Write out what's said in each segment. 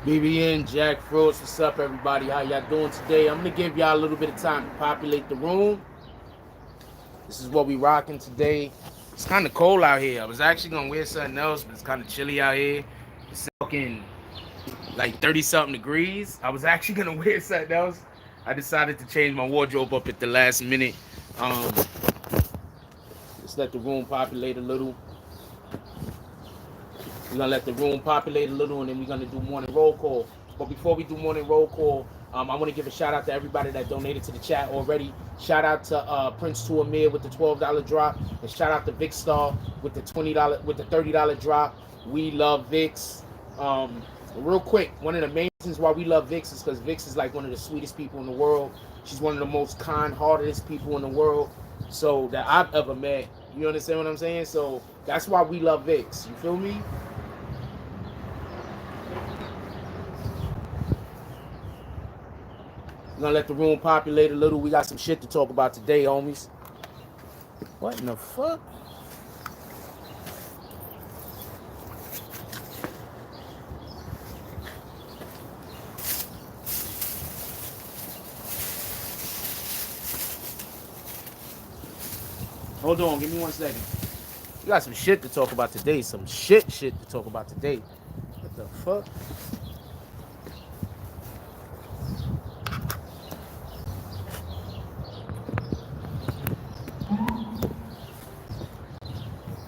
BBN, Jack Frost, what's up, everybody? How y'all doing today? I'm gonna give y'all a little bit of time to populate the room. This is what we rocking today. It's kind of cold out here. I was actually gonna wear something else, but it's kind of chilly out here. It's fucking like 30 something degrees. I was actually gonna wear something else. I decided to change my wardrobe up at the last minute. Um, just let the room populate a little. We're gonna let the room populate a little, and then we're gonna do morning roll call. But before we do morning roll call, I want to give a shout out to everybody that donated to the chat already. Shout out to Prince to Amir with the $12 drop, and shout out to Vic Star with the $30 drop. We love Vix. Real quick, one of the main reasons why we love Vix is because Vix is like one of the sweetest people in the world. She's one of the most kind-heartedest people in the world, so that I've ever met. You understand what I'm saying? So that's why we love Vix. You feel me? We're gonna let the room populate a little. We got some shit to talk about today, homies. What in the fuck? Hold on, give me 1 second. We got some shit to talk about today. Some shit to talk about today. What the fuck?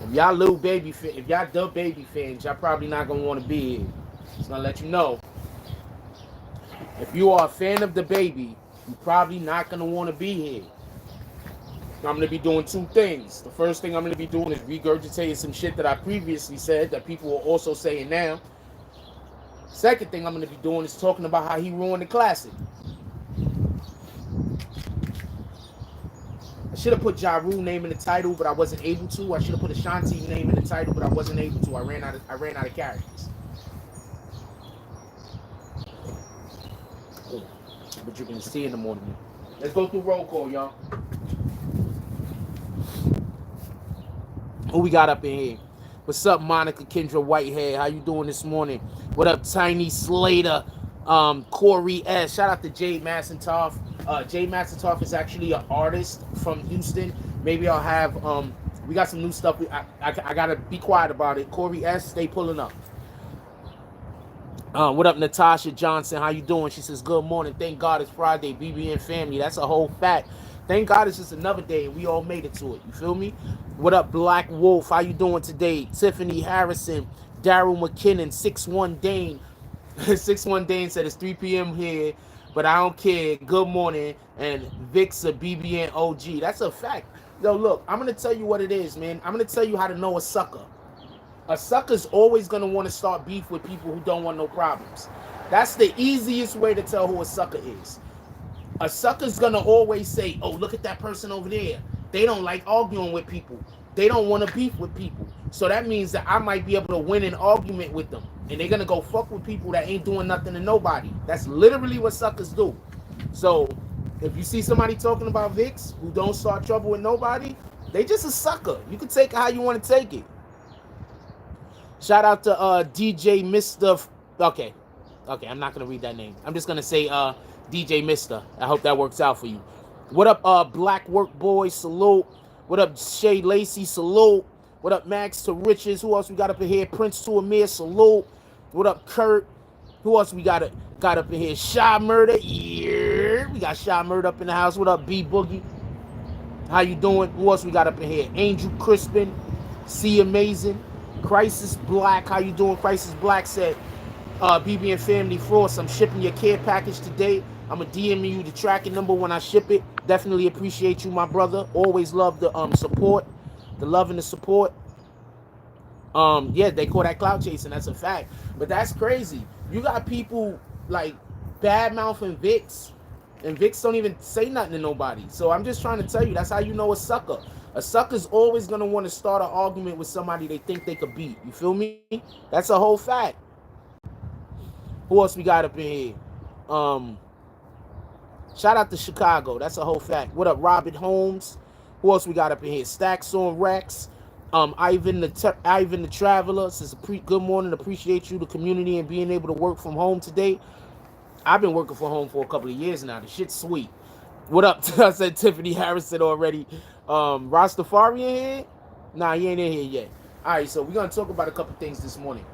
If y'all if y'all DaBaby fans, y'all probably not gonna want to be here. Just gonna let you know. If you are a fan of DaBaby, you're probably not gonna want to be here. I'm gonna be doing two things. The first thing I'm gonna be doing is regurgitating some shit that I previously said that people are also saying now. Second thing I'm gonna be doing is talking about how he ruined the classic. I should have put Ja Rule name in the title, but I wasn't able to. I should have put Ashanti name in the title, but I wasn't able to. I ran out of characters. But you're gonna see in the morning. Let's go through roll call, y'all. Who we got up in here? What's up, Monica Kendra Whitehead? How you doing this morning? What up, Tiny Slater? Corey S. Shout out to Jade Massentoff. Jade Massentoff is actually an artist from Houston. Maybe I'll have we got some new stuff. I gotta be quiet about it. Corey S. Stay pulling up. What up, Natasha Johnson? How you doing? She says, good morning. Thank God it's Friday. BBN family. That's a whole fact. Thank God it's just another day and we all made it to it. You feel me? What up, Black Wolf? How you doing today? Tiffany Harrison, Daryl McKinnon, 6'1 Dane. 6'1 Dane said it's 3 p.m. here, but I don't care. Good morning. And Vic's a BBN OG. That's a fact. Yo, look, I'm going to tell you what it is, man. I'm going to tell you how to know a sucker. A sucker's always going to want to start beef with people who don't want no problems. That's the easiest way to tell who a sucker is. A sucker's going to always say, oh, look at that person over there. They don't like arguing with people. They don't want to beef with people. So that means that I might be able to win an argument with them. And they're going to go fuck with people that ain't doing nothing to nobody. That's literally what suckers do. So if you see somebody talking about Vix who don't start trouble with nobody, they just a sucker. You can take it how you want to take it. Shout out to DJ Mr. Okay, I'm not going to read that name. I'm just going to say DJ Mr. I hope that works out for you. What up, Black Work Boy? Salute. What up, Shay Lacey? Salute. What up, Max to Riches? Who else we got up in here? Prince to Amir? Salute. What up, Kurt? Who else we got up in here? Shy Murder? Yeah. We got Shy Murder up in the house. What up, B Boogie? How you doing? Who else we got up in here? Angel Crispin. C Amazing. Crisis Black. How you doing? Crisis Black said, BB and Family Frost, I'm shipping your care package today. I'm going to DM you the tracking number when I ship it. Definitely appreciate you, my brother. Always love the support, the love and the support. Yeah, they call that cloud chasing. That's a fact. But that's crazy. You got people like badmouth and Vix don't even say nothing to nobody. So I'm just trying to tell you, that's how you know a sucker. A sucker's always going to want to start an argument with somebody they think they could beat. You feel me? That's a whole fact. Who else we got up in here? Shout out to Chicago. That's a whole fact. What up, Robert Holmes? Who else we got up in here? Stacks on Rex. Ivan the Traveler says, good morning, appreciate you, the community, and being able to work from home today. I've been working from home for a couple of years now. The shit's sweet. What up? I said Tiffany Harrison already. Rastafari in here? Nah, he ain't in here yet. All right, so we're going to talk about a couple things this morning.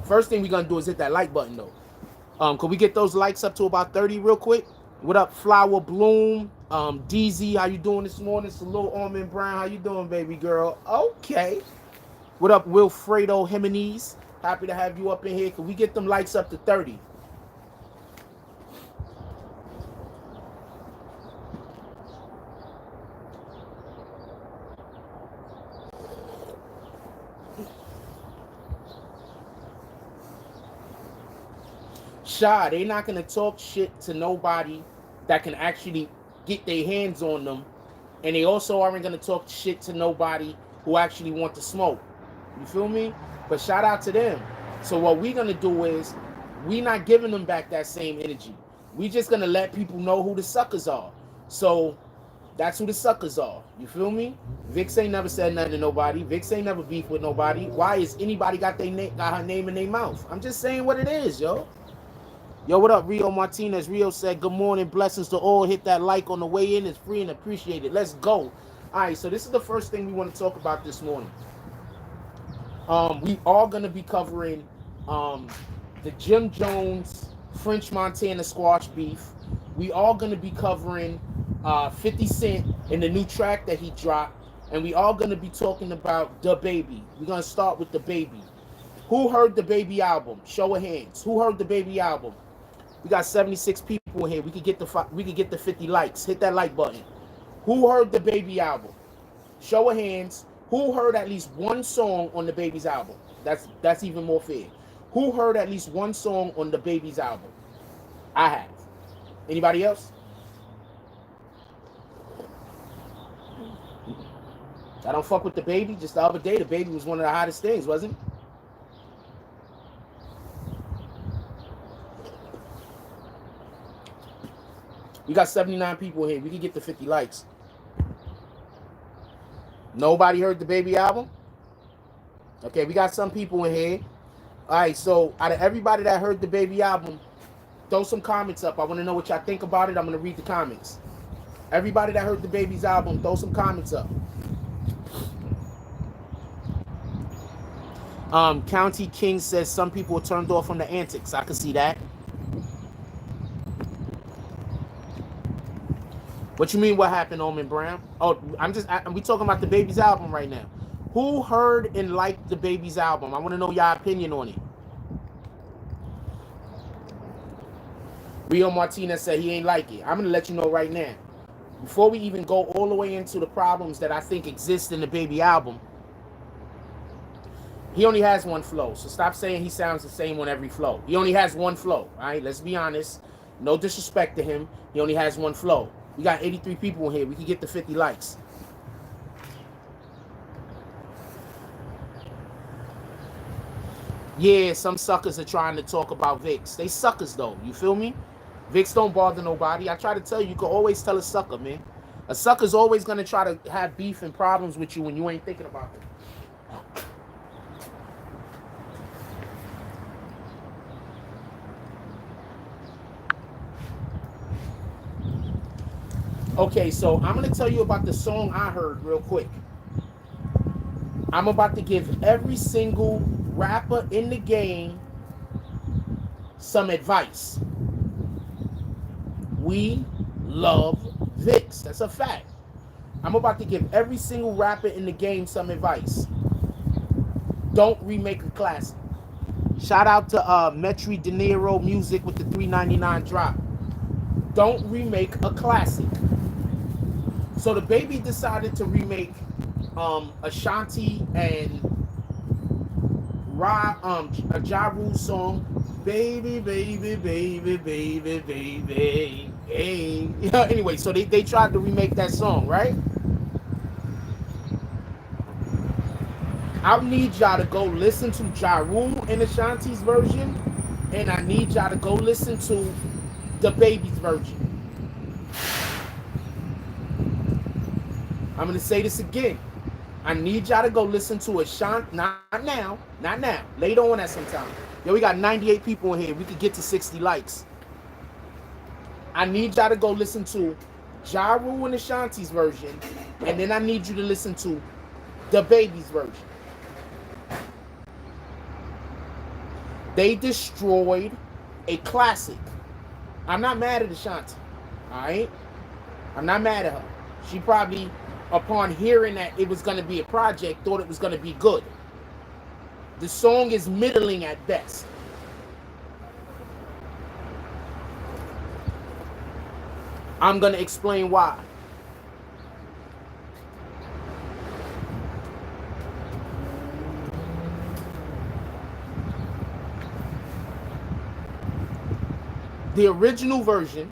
First thing we're going to do is hit that like button, though. Could we get those likes up to about 30 real quick? What up, Flower Bloom? DZ, how you doing this morning? Salute, Almond Brown. How you doing, baby girl? Okay. What up, Wilfredo Jimenez? Happy to have you up in here. Could we get them likes up to 30? Shy, they not gonna talk shit to nobody that can actually get their hands on them, and they also aren't gonna talk shit to nobody who actually want to smoke. You feel me? But shout out to them. So what we're gonna do is we not giving them back that same energy. We just gonna let people know who the suckers are. So that's who the suckers are. You feel me? Vix ain't never said nothing to nobody. Vix ain't never beefed with nobody. Why is anybody got her name in their mouth? I'm just saying what it is, yo. Yo, what up, Rio Martinez? Rio said, good morning, blessings to all. Hit that like on the way in. It's free and appreciated. Let's go. All right, so this is the first thing we want to talk about this morning. We are going to be covering the Jim Jones French Montana squash beef. We are going to be covering 50 Cent in the new track that he dropped. And we are going to be talking about DaBaby. We're going to start with DaBaby. Who heard the Baby album? Show of hands. Who heard the Baby album? We got 76 people in here. We could get the 50 likes. Hit that like button. Who heard the Baby album? Show of hands. Who heard at least one song on the Baby's album? That's even more fair. Who heard at least one song on the Baby's album? I have. Anybody else? I don't fuck with DaBaby. Just the other day, DaBaby was one of the hottest things, wasn't it? We got 79 people here. We can get to 50 likes. Nobody heard the Baby album? Okay, we got some people in here. All right, so out of everybody that heard the Baby album, throw some comments up. I want to know what y'all think about it. I'm going to read the comments. Everybody that heard the Baby's album, throw some comments up. County King says some people were turned off from the antics. I can see that. What you mean what happened, Omen Brown? Oh, we talking about the Baby's album right now. Who heard and liked the Baby's album? I want to know y'all opinion on it. Rio Martinez said he ain't like it. I'm going to let you know right now. Before we even go all the way into the problems that I think exist in the Baby album, he only has one flow. So stop saying he sounds the same on every flow. He only has one flow. All right, let's be honest. No disrespect to him. He only has one flow. We got 83 people in here. We can get to 50 likes. Yeah, some suckers are trying to talk about Vix. They suckers, though. You feel me? Vix don't bother nobody. I try to tell you, you can always tell a sucker, man. A sucker's always going to try to have beef and problems with you when you ain't thinking about it. Okay, so I'm going to tell you about the song I heard real quick. I'm about to give every single rapper in the game some advice. We love Vix. That's a fact. I'm about to give every single rapper in the game some advice. Don't remake a classic. Shout out to Metri De Niro Music with the $3.99 drop. Don't remake a classic. So DaBaby decided to remake Ashanti and a Ja Rule song, Baby, Baby, Baby, Baby, Baby, hey. Anyway, so they tried to remake that song, right? I need y'all to go listen to Ja Rule and Ashanti's version, and I need y'all to go listen to DaBaby's version. I'm going to say this again. I need y'all to go listen to it. Not now. Not now. Later on at some time. Yo, we got 98 people in here. We could get to 60 likes. I need y'all to go listen to Ja Rule and Ashanti's version. And then I need you to listen to DaBaby's version. They destroyed a classic. I'm not mad at Ashanti. Alright? I'm not mad at her. She probably, upon hearing that it was going to be a project, thought it was going to be good. The song is middling at best. I'm going to explain why. The original version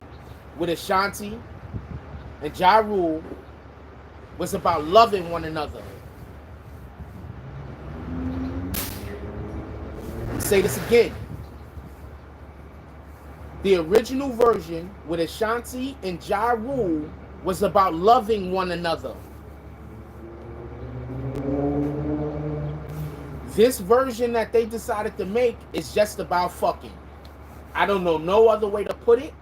with Ashanti and Ja Rule was about loving one another. I'll say this again. The original version with Ashanti and Ja Rule was about loving one another. This version that they decided to make is just about fucking. I don't know no other way to put it.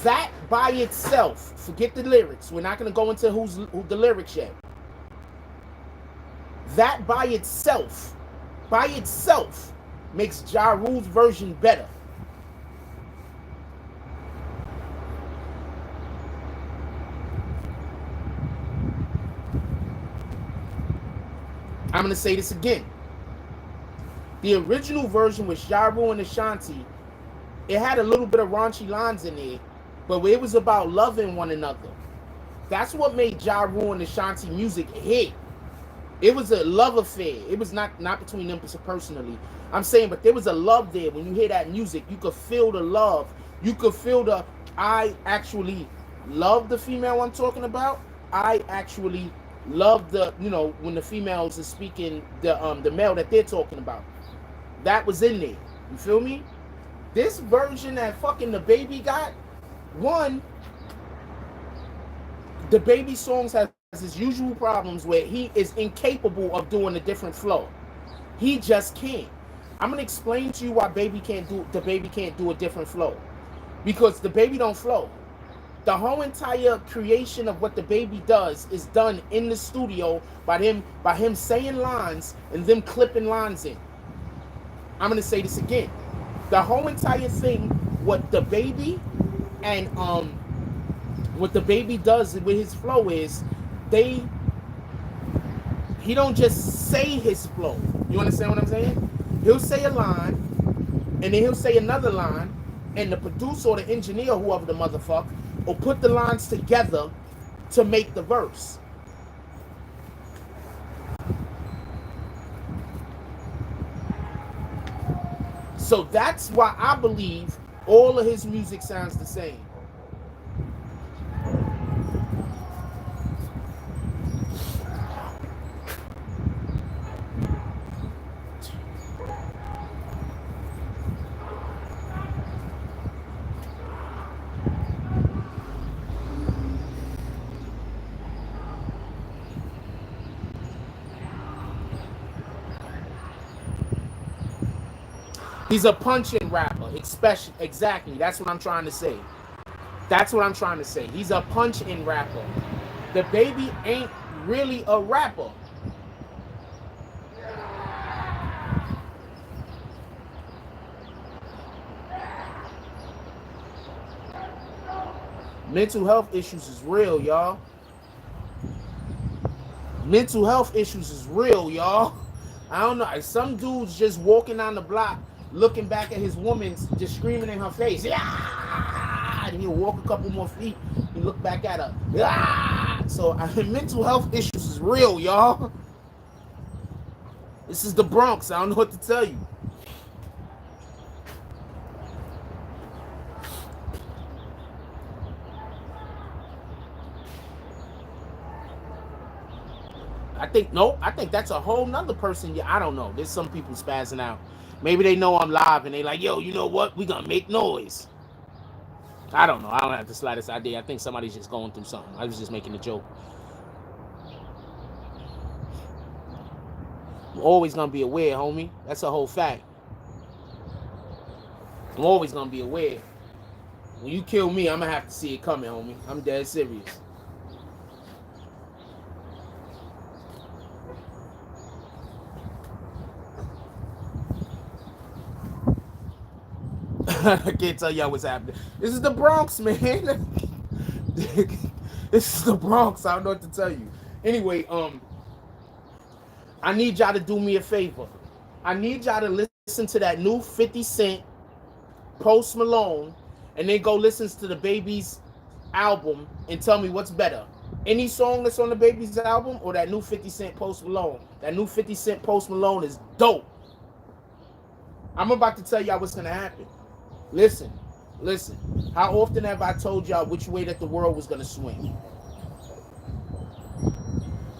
That by itself, forget the lyrics. We're not going to go into who the lyrics yet. That by itself makes Ja Rule's version better. I'm going to say this again. The original version with Ja Rule and Ashanti, it had a little bit of raunchy lines in it, but it was about loving one another. That's what made Ja Rule and Ashanti music hit. It was a love affair. It was not between them personally. I'm saying, but there was a love there. When you hear that music, you could feel the love. You could feel the, I actually love the female I'm talking about. I actually love the, you know, when the females are speaking the male that they're talking about. That was in there. You feel me? This version that fucking DaBaby got, one, DaBaby songs has his usual problems where he is incapable of doing a different flow. He just can't. I'm gonna explain to you why DaBaby can't do a different flow. Because DaBaby don't flow. The whole entire creation of what DaBaby does is done in the studio by him saying lines and them clipping lines in. I'm gonna say this again. The whole entire thing, what DaBaby and what DaBaby does with his flow is he don't just say his flow. You understand what I'm saying? He'll say a line, and then he'll say another line, and the producer or the engineer, whoever the motherfucker, will put the lines together to make the verse. So that's why I believe all of his music sounds the same. He's a punching rapper, exactly. That's what I'm trying to say. That's what I'm trying to say. He's a punch-in rapper. DaBaby ain't really a rapper. Mental health issues is real, y'all. Mental health issues is real, y'all. I don't know. Some dude's just walking down the block, looking back at his woman's, just screaming in her face. Yeah! And he'll walk a couple more feet and look back at her. Yeah! So mental health issues is real, y'all. This is the Bronx. I don't know what to tell you. I think that's a whole nother person. Yeah, I don't know. There's some people spazzing out. Maybe they know I'm live and they like, yo, you know what? We gonna make noise. I don't know. I don't have the slightest idea. I think somebody's just going through something. I was just making a joke. I'm always gonna be aware, homie. That's a whole fact. I'm always gonna be aware. When you kill me, I'm gonna have to see it coming, homie. I'm dead serious. I can't tell y'all what's happening. This is the Bronx, man. This is the Bronx. I don't know what to tell you. Anyway, I need y'all to do me a favor. I need y'all to listen to that new 50 Cent, Post Malone, and then go listen to DaBaby's album and tell me what's better. Any song that's on DaBaby's album or that new 50 Cent Post Malone. That new 50 Cent Post Malone is dope. I'm about to tell y'all what's gonna happen. Listen. How often have I told y'all which way that the world was gonna swing?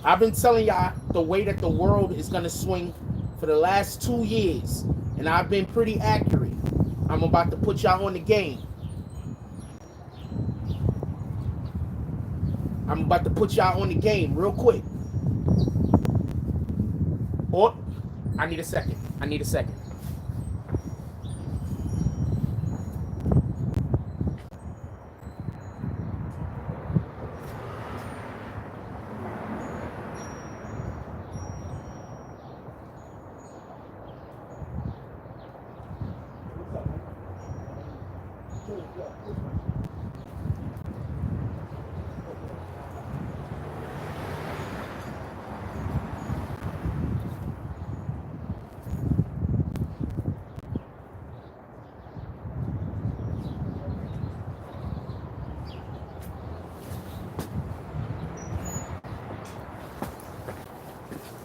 I've been telling y'all the way that the world is gonna swing for the last 2 years, and I've been pretty accurate. I'm about to put y'all on the game. I'm about to put y'all on the game real quick. Or, I need a second.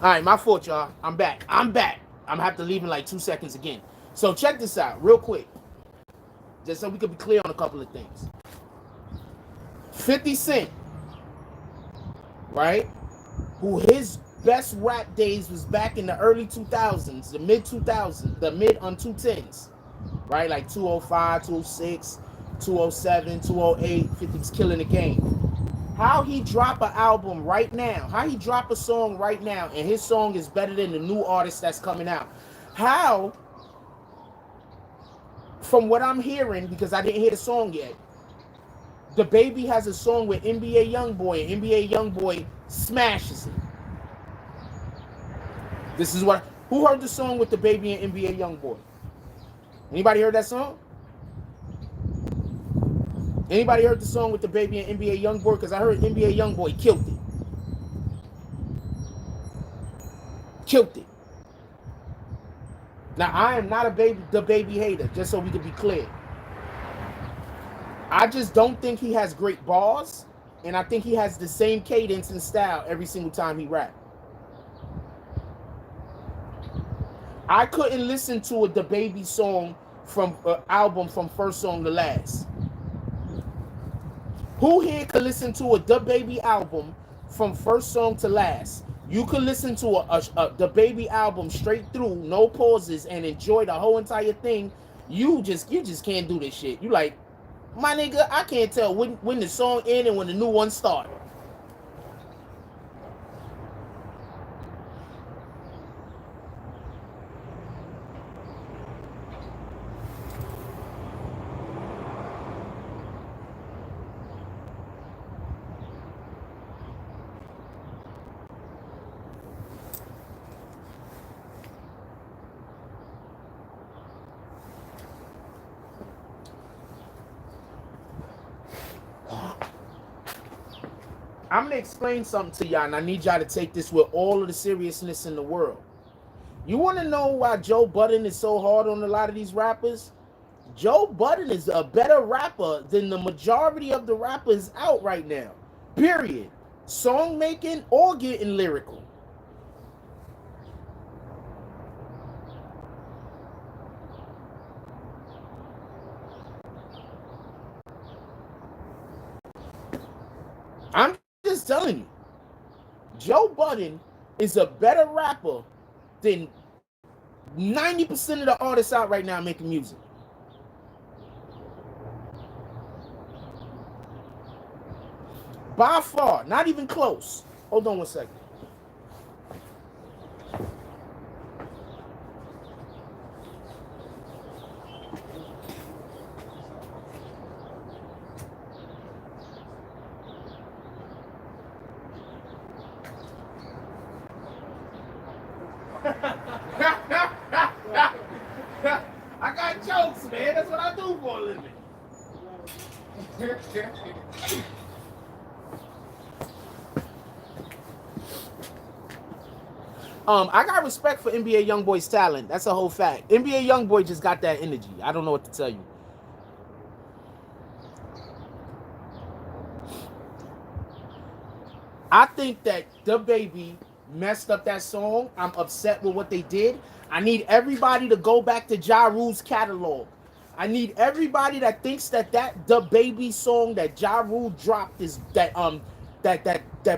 All right, my fault, y'all. I'm back. I'm gonna have to leave in like 2 seconds again. So check this out real quick, just so we can be clear on a couple of things. 50 Cent, right? Who his best rap days was back in the early 2000s, the mid 2000s, the mid on 210s, right? Like 205, 206, 207, 208. 50 was killing the game. How he drop an album right now, how he drop a song right now, and his song is better than the new artist that's coming out. How, from what I'm hearing, because I didn't hear the song yet, DaBaby has a song with NBA Youngboy, and NBA Youngboy smashes it. This is what, who heard the song with DaBaby and NBA Youngboy? Anybody heard that song? Anybody heard the song with DaBaby and NBA Youngboy? Because I heard NBA Youngboy killed it. Killed it. Now, I am not a DaBaby hater, just so we can be clear. I just don't think he has great bars, and I think he has the same cadence and style every single time he raps. I couldn't listen to a DaBaby song from an album from first song to last. Who here could listen to a DaBaby album from first song to last? You could listen to a DaBaby album straight through, no pauses, and enjoy the whole entire thing. You just can't do this shit. You like, my nigga, I can't tell when the song ends and when the new one starts. I'm gonna explain something to y'all, and I need y'all to take this with all of the seriousness in the world. You want to know why Joe Budden is so hard on a lot of these rappers? Joe Budden is a better rapper than the majority of the rappers out right now. Period. Song making or getting lyrical. I'm just telling you, Joe Budden is a better rapper than 90% of the artists out right now making music. By far, not even close. Hold on one second. do for a living? I got respect for NBA YoungBoy's talent. That's a whole fact. NBA YoungBoy just got that energy. I don't know what to tell you. I think that DaBaby messed up that song. I'm upset with what they did. I need everybody to go back to Ja Rule's catalog. I need everybody that thinks that DaBaby song that Ja Rule dropped is that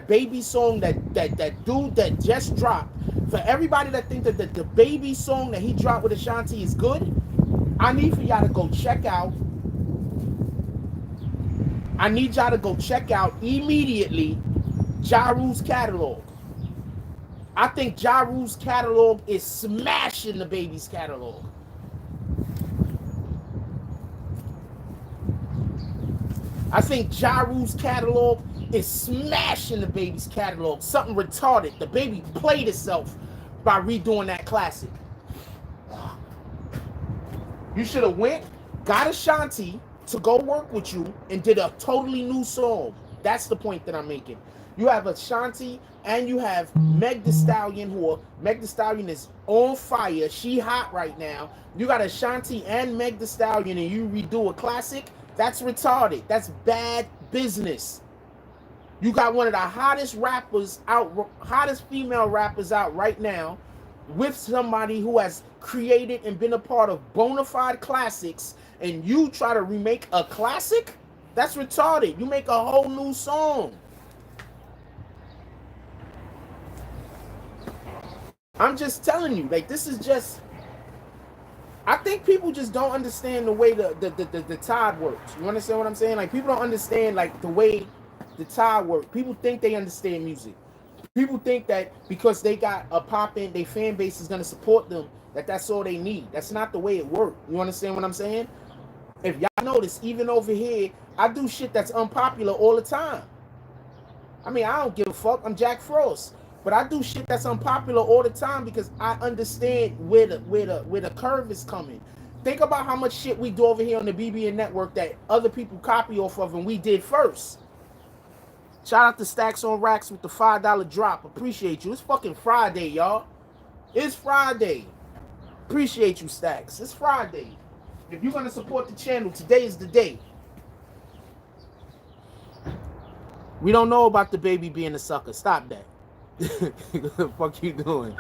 baby song that dude that just dropped. For everybody that think that the DaBaby song that he dropped with Ashanti is good, I need for y'all to go check out. I need y'all to go check out immediately Ja Rule's catalog. I think Ja Rule's catalog is smashing DaBaby's catalog. I think Ja Rule's catalog is smashing DaBaby's catalog. Something retarded. DaBaby played itself by redoing that classic. You should have went, got Ashanti to go work with you, and did a totally new song. That's the point that I'm making. You have Ashanti and you have Meg Thee Stallion, Meg Thee Stallion is on fire. She hot right now. You got Ashanti and Meg Thee Stallion and you redo a classic. That's retarded. That's bad business. You got one of the hottest rappers out, hottest female rappers out right now with somebody who has created and been a part of bona fide classics, and you try to remake a classic? That's retarded. You make a whole new song. I'm just telling you, like, this is just, I think people just don't understand the way the tide works. You understand what I'm saying? Like, people don't understand, like, the way the tide works. People think they understand music. People think that because they got a pop-in, their fan base is going to support them, that's all they need. That's not the way it works. You understand what I'm saying? If y'all notice, even over here, I do shit that's unpopular all the time. I mean, I don't give a fuck. I'm Jack Frost. But I do shit that's unpopular all the time because I understand where the curve is coming. Think about how much shit we do over here on the BBN network that other people copy off of and we did first. Shout out to Stacks on Racks with the $5 drop. Appreciate you. It's fucking Friday, y'all. It's Friday. Appreciate you, Stacks. It's Friday. If you're going to support the channel, today is the day. We don't know about DaBaby being a sucker. Stop that. What the fuck you doing?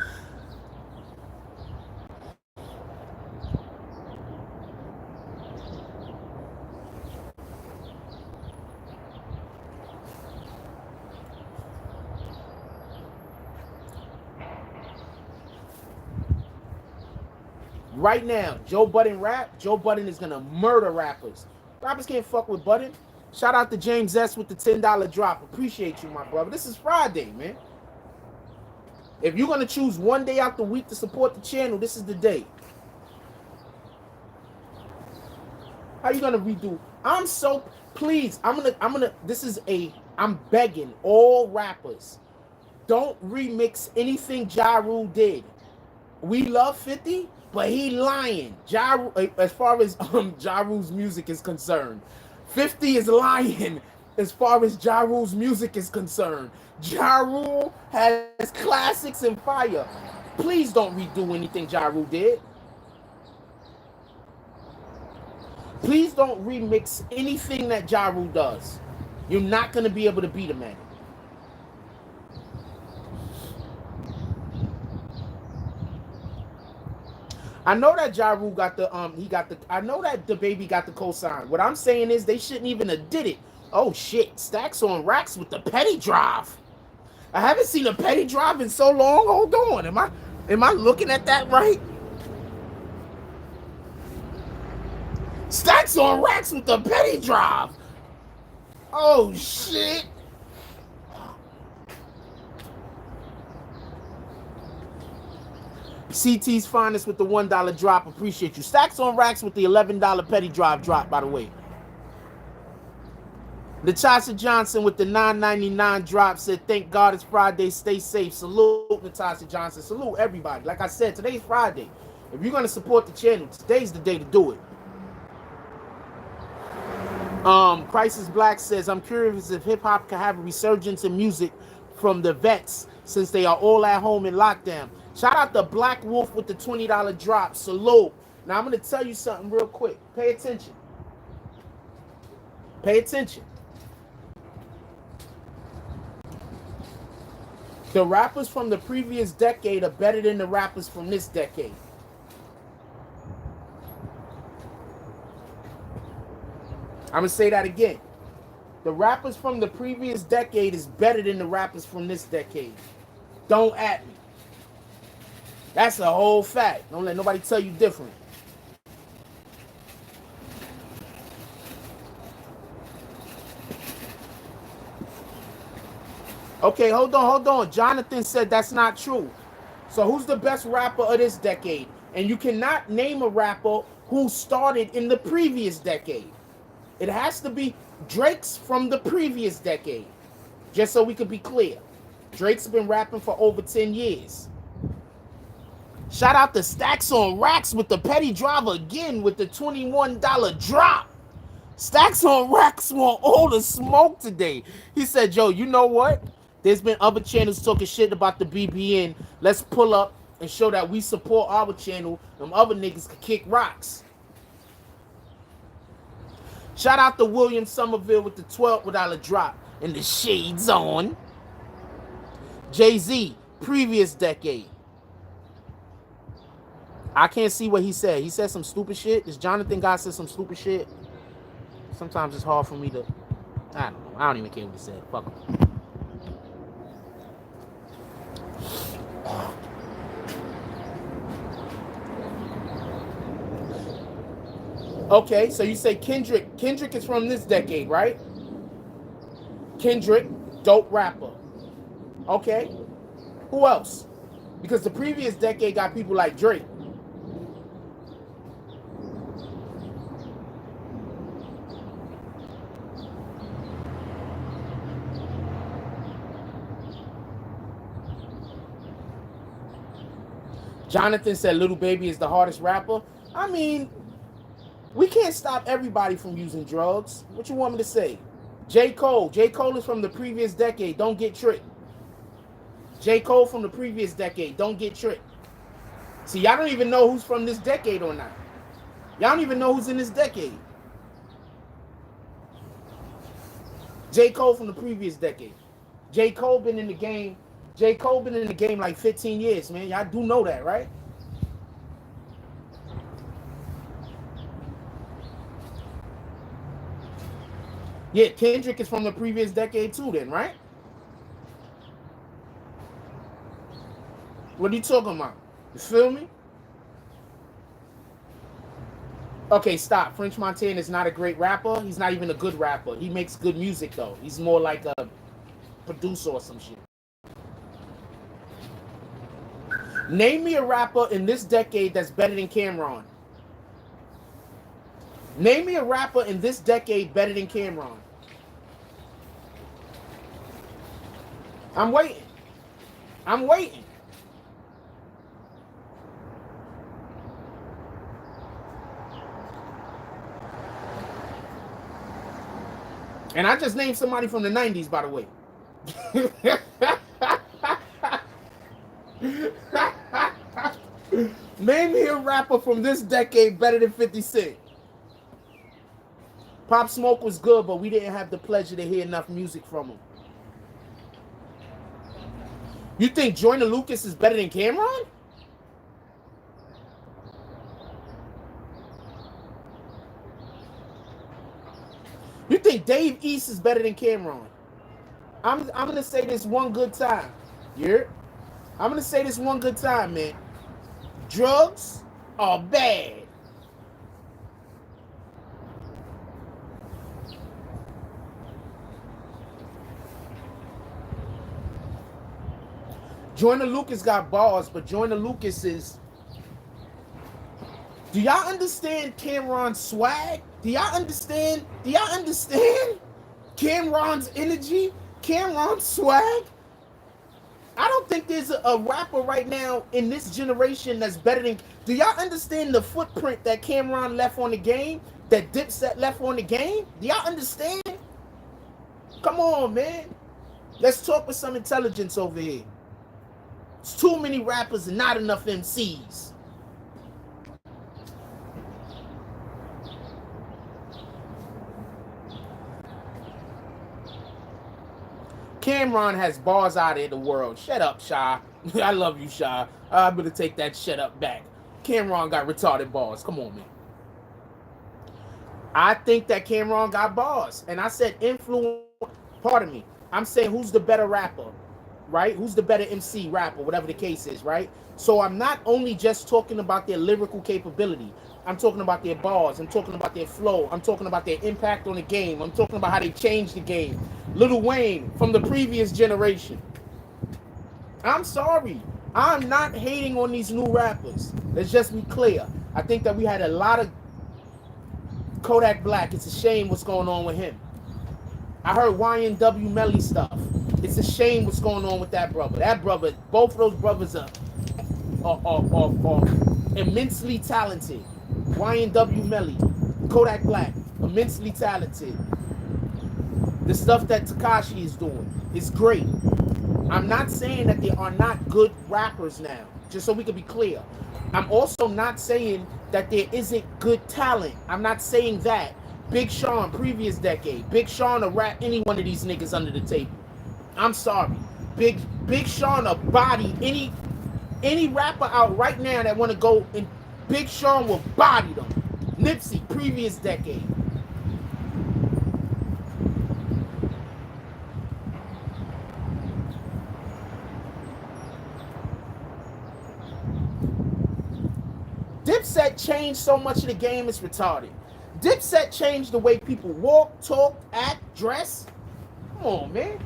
Right now, Joe Budden rap. Joe Budden is gonna murder rappers. Rappers can't fuck with Budden. Shout out to James S with the $10 drop. Appreciate you, my brother. This is Friday, man. If you're gonna choose one day out the week to support the channel, this is the day. How you gonna redo? I'm so please. I'm gonna. I'm begging all rappers. Don't remix anything Ja Rule did. We love 50, but he lying. As far as Ja Rule's music is concerned, 50 is lying. As far as Ja Rule's music is concerned, Ja Rule has classics and fire. Please don't redo anything Ja Rule did. Please don't remix anything that Ja Rule does. You're not going to be able to beat him at it. I know that Ja Rule got the I know that DaBaby got the cosign. What I'm saying is they shouldn't even have did it. Oh shit, Stacks on Racks with the petty drive. I haven't seen a petty drive in so long. Hold on. Am I looking at that right? Stacks on Racks with the petty drive. Oh shit. CT's finest with the $1 drop. Appreciate you. Stacks on Racks with the $11 petty drive drop, by the way. Natasha Johnson with the $9.99 drop said, thank God it's Friday. Stay safe. Salute, Natasha Johnson. Salute, everybody. Like I said, today's Friday. If you're going to support the channel, today's the day to do it. Crisis Black says, I'm curious if hip-hop can have a resurgence in music from the vets since they are all at home in lockdown. Shout out to Black Wolf with the $20 drop. Salute. Now, I'm going to tell you something real quick. Pay attention. Pay attention. The rappers from the previous decade are better than the rappers from this decade. I'm going to say that again. The rappers from the previous decade is better than the rappers from this decade. Don't at me. That's a whole fact. Don't let nobody tell you different. Okay, hold on. Jonathan said that's not true. So who's the best rapper of this decade? And you cannot name a rapper who started in the previous decade. It has to be Drake's from the previous decade. Just so we could be clear. Drake's been rapping for over 10 years. Shout out to Stacks on Racks with the Petty Driver again with the $21 drop. Stacks on Racks want all the smoke today. He said, yo, you know what? There's been other channels talking shit about the BBN. Let's pull up and show that we support our channel. Them other niggas can kick rocks. Shout out to William Somerville with the $12 drop. And the shades on. Jay-Z, previous decade. I can't see what he said. He said some stupid shit. This Jonathan guy said some stupid shit. Sometimes it's hard for me to... I don't know. I don't even care what he said. Fuck him. Okay, so you say Kendrick. Kendrick is from this decade, right? Kendrick, dope rapper. Okay. Who else? Because the previous decade got people like Drake. Jonathan said Little Baby is the hardest rapper. I mean, we can't stop everybody from using drugs. What you want me to say? J. Cole. J. Cole is from the previous decade. Don't get tricked. J. Cole from the previous decade. Don't get tricked. See, y'all don't even know who's from this decade or not. Y'all don't even know who's in this decade. J. Cole from the previous decade. J. Cole been in the game. J. Cole been in the game like 15 years, man. Y'all do know that, right? Yeah, Kendrick is from the previous decade too then, right? What are you talking about? You feel me? Okay, stop. French Montana is not a great rapper. He's not even a good rapper. He makes good music though. He's more like a producer or some shit. Name me a rapper in this decade that's better than Cameron. Name me a rapper in this decade better than Cameron. I'm waiting. I'm waiting. And I just named somebody from the 90s, by the way. Name me a rapper from this decade better than 50 Cent. Pop Smoke was good, but we didn't have the pleasure to hear enough music from him. You think Joyner Lucas is better than Cameron? You think Dave East is better than Cameron? I'm gonna say this one good time. Yeah? I'm gonna say this one good time, man. Drugs are bad. Joyner Lucas got bars, but Joyner Lucas is... Do y'all understand Cameron's swag? Do y'all understand? Do y'all understand Cameron's energy? Cameron's swag? I don't think there's a rapper right now in this generation that's better than... Do y'all understand the footprint that Cameron left on the game? that Dipset left on the game? Do y'all understand? Come on, man. Let's talk with some intelligence over here. It's too many rappers and not enough MCs. Cameron has bars out of the world. Shut up, Shy. I love you, Shy. I'm going to take that shut up back. Cameron got retarded bars. Come on, man. I think that Cameron got bars. And I said influence. Pardon me. I'm saying who's the better rapper, right? Who's the better MC rapper, whatever the case is, right? So I'm not only just talking about their lyrical capability. I'm talking about their bars. I'm talking about their flow. I'm talking about their impact on the game. I'm talking about how they changed the game. Lil Wayne from the previous generation. I'm sorry. I'm not hating on these new rappers. Let's just be clear. I think that we had a lot of Kodak Black. It's a shame what's going on with him. I heard YNW Melly stuff. It's a shame what's going on with that brother. That brother, both of those brothers are immensely talented. YNW Melly, Kodak Black, immensely talented. The stuff that Tekashi is doing is great. I'm not saying that they are not good rappers now, just so we can be clear. I'm also not saying that there isn't good talent. I'm not saying that. Big Sean, previous decade. Big Sean will rap any one of these niggas under the table. I'm sorry. Big Sean will body any rapper out right now that want to go and Big Sean will body them. Nipsey, previous decade. Dipset changed so much of the game, it's retarded. Dipset changed the way people walk, talk, act, dress. Come on, man.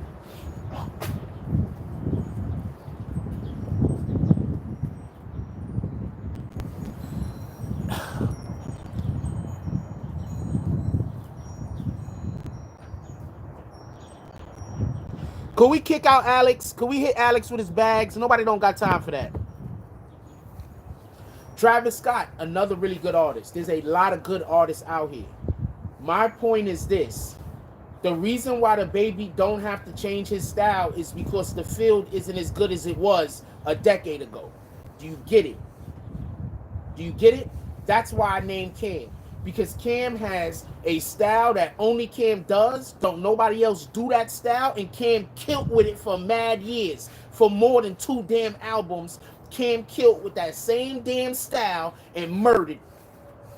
Could we kick out Alex? Could we hit Alex with his bags? Nobody don't got time for that. Travis Scott, another really good artist. There's a lot of good artists out here. My point is this. The reason why DaBaby don't have to change his style is because the field isn't as good as it was a decade ago. Do you get it? Do you get it? That's why I named Cam. Because Cam has a style that only Cam does. Don't nobody else do that style. And Cam killed with it for mad years. For more than 2 damn albums, Cam killed with that same damn style and murdered.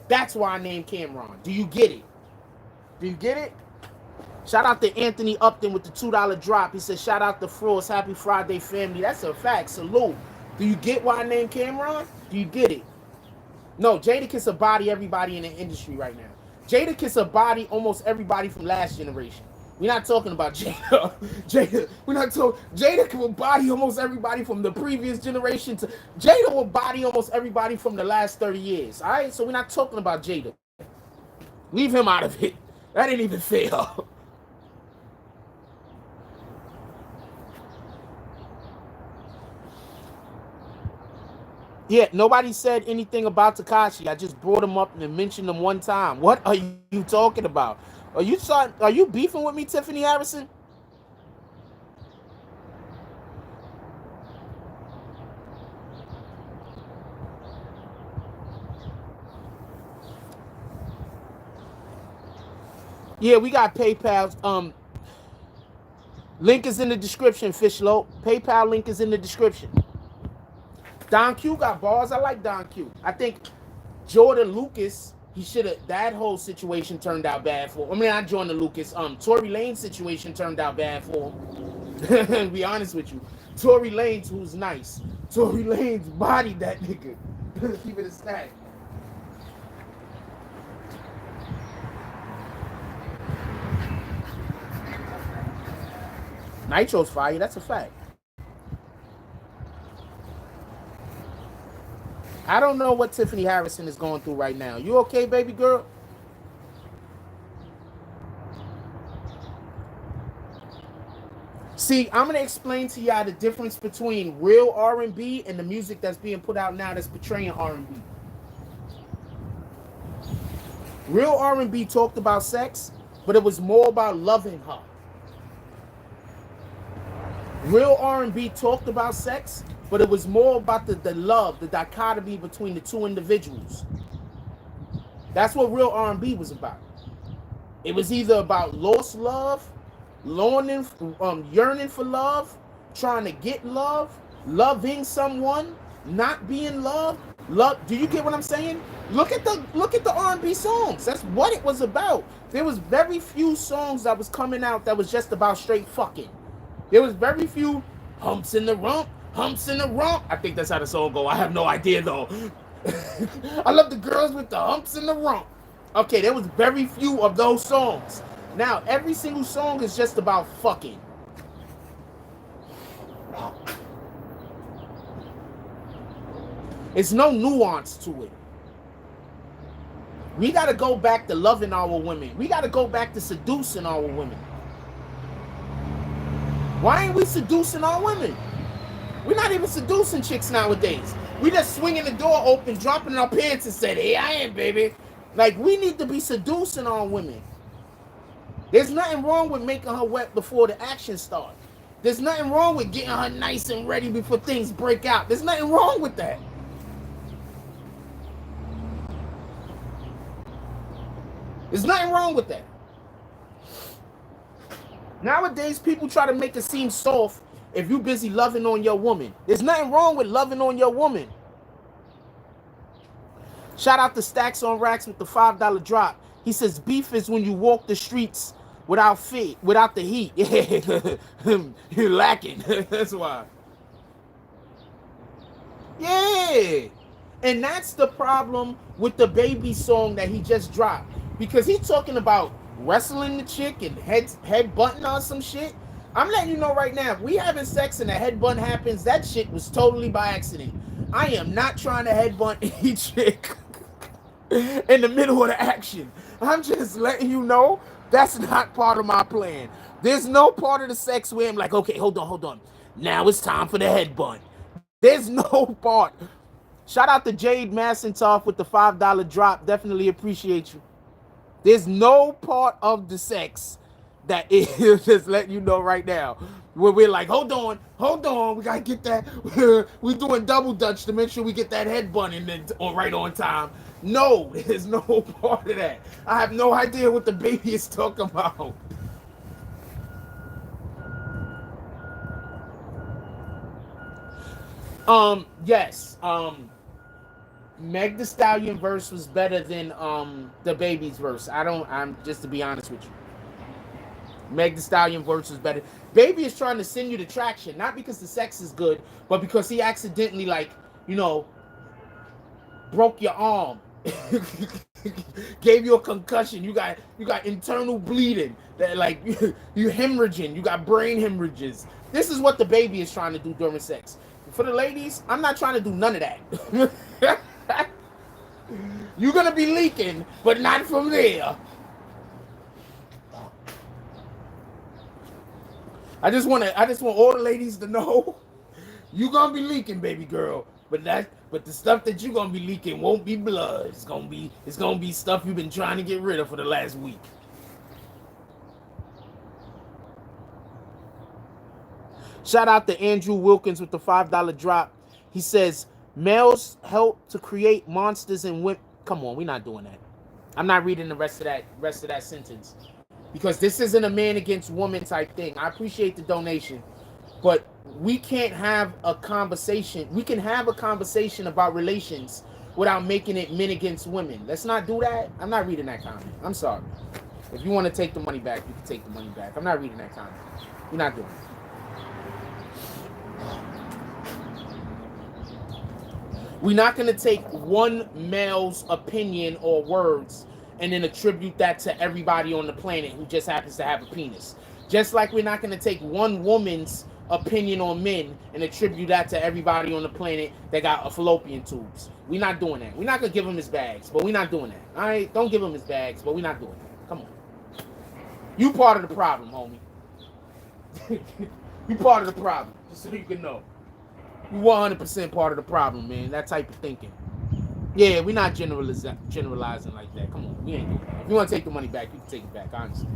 That's why I named Cameron. Do you get it? Do you get it? Shout out to Anthony Upton with the $2 drop. He said, shout out to Frost. Happy Friday, family. That's a fact. Salute. Do you get why I named Cameron? Do you get it? No, Jadakiss will body everybody in the industry right now. Jadakiss will body almost everybody from last generation. We're not talking about Jada. Jada will body almost everybody from the previous generation to Jada will body almost everybody from the last 30 years. All right, so we're not talking about Jada. Leave him out of it. That ain't even fair. Yeah, nobody said anything about Tekashi. I just brought him up and mentioned him one time. What are you talking about? Are you beefing with me, Tiffany Harrison? Yeah, we got PayPal. Link is in the description, Fishlow. PayPal link is in the description. Don Q got bars. I like Don Q. I think Jordan Lucas, he should have. That whole situation turned out bad for him. I mean, not Jordan Lucas. Tory Lanez situation turned out bad for him. To be honest with you, Tory Lanez, who's nice. Tory Lanez bodied that nigga. Keep it a stack. Nitro's fire. That's a fact. I don't know what Tiffany Harrison is going through right now. You okay, baby girl? See, I'm going to explain to y'all the difference between real R&B and the music that's being put out now that's portraying R&B. Real R&B talked about sex, but it was more about loving her. Real R&B talked about sex, but it was more about the love, the dichotomy between the two individuals. That's what real R&B was about. It was either about lost love, longing, yearning for love, trying to get love, loving someone, not being loved. Love. Do you get what I'm saying? Look at the R&B songs. That's what it was about. There was very few songs that was coming out that was just about straight fucking. There was very few humps in the rump, humps in the rump. I think that's how the song go. I have no idea though. I love the girls with the humps in the rump. Okay, there was very few of those songs. Now, every single song is just about fucking. It's no nuance to it. We got to go back to loving our women. We got to go back to seducing our women. Why ain't we seducing our women? We're not even seducing chicks nowadays. We just swinging the door open, dropping in our pants and saying, "Hey, I am, baby." Like, we need to be seducing our women. There's nothing wrong with making her wet before the action starts. There's nothing wrong with getting her nice and ready before things break out. There's nothing wrong with that. There's nothing wrong with that. Nowadays, people try to make it seem soft if you're busy loving on your woman. There's nothing wrong with loving on your woman. Shout out to Stacks on Racks with the $5 drop. He says, beef is when you walk the streets without the heat. You're lacking. That's why. Yeah. And that's the problem with the Baby song that he just dropped. Because he's talking about wrestling the chick and head butting on some shit. I'm letting you know right now, if we having sex and a headbutt happens, that shit was totally by accident. I am not trying to headbutt any chick in the middle of the action. I'm just letting you know that's not part of my plan. There's no part of the sex where I'm like, okay, hold on. Now it's time for the headbutt. There's no part. Shout out to Jade Massentoff with the $5 drop. Definitely appreciate you. There's no part of the sex that is just letting you know right now where we're like, hold on, we gotta get that. We're doing double dutch to make sure we get that headbutt in right on time. No, there's no part of that. I have no idea what the Baby is talking about. Yes. Meg Thee Stallion verse was better than DaBaby's verse. I'm just to be honest with you. Meg Thee Stallion verse was better. Baby is trying to send you the traction, not because the sex is good, but because he accidentally, like, you know, broke your arm, gave you a concussion. You got internal bleeding. That, like, you hemorrhaging. You got brain hemorrhages. This is what the Baby is trying to do during sex. For the ladies, I'm not trying to do none of that. You're gonna be leaking, but not from there. I just want all the ladies to know you're gonna be leaking, baby girl. But the stuff that you're gonna be leaking won't be blood. It's gonna be stuff you've been trying to get rid of for the last week. Shout out to Andrew Wilkins with the $5 drop. He says, males help to create monsters and women. Come on, we're not doing that. I'm not reading the rest of that sentence. Because this isn't a man against woman type thing. I appreciate the donation. But we can't have a conversation. We can have a conversation about relations without making it men against women. Let's not do that. I'm not reading that comment. I'm sorry. If you want to take the money back, you can take the money back. I'm not reading that comment. We're not doing it. We're not going to take one male's opinion or words and then attribute that to everybody on the planet who just happens to have a penis. Just like we're not going to take one woman's opinion on men and attribute that to everybody on the planet that got a fallopian tubes. We're not doing that. We're not going to give him his bags, but we're not doing that. All right? Don't give him his bags, but we're not doing that. Come on. You part of the problem, homie. You part of the problem, just so you can know. You 100% part of the problem, man. That type of thinking. Yeah, we're not generalizing like that. Come on, we ain't doing that. If you want to take the money back, you can take it back, honestly.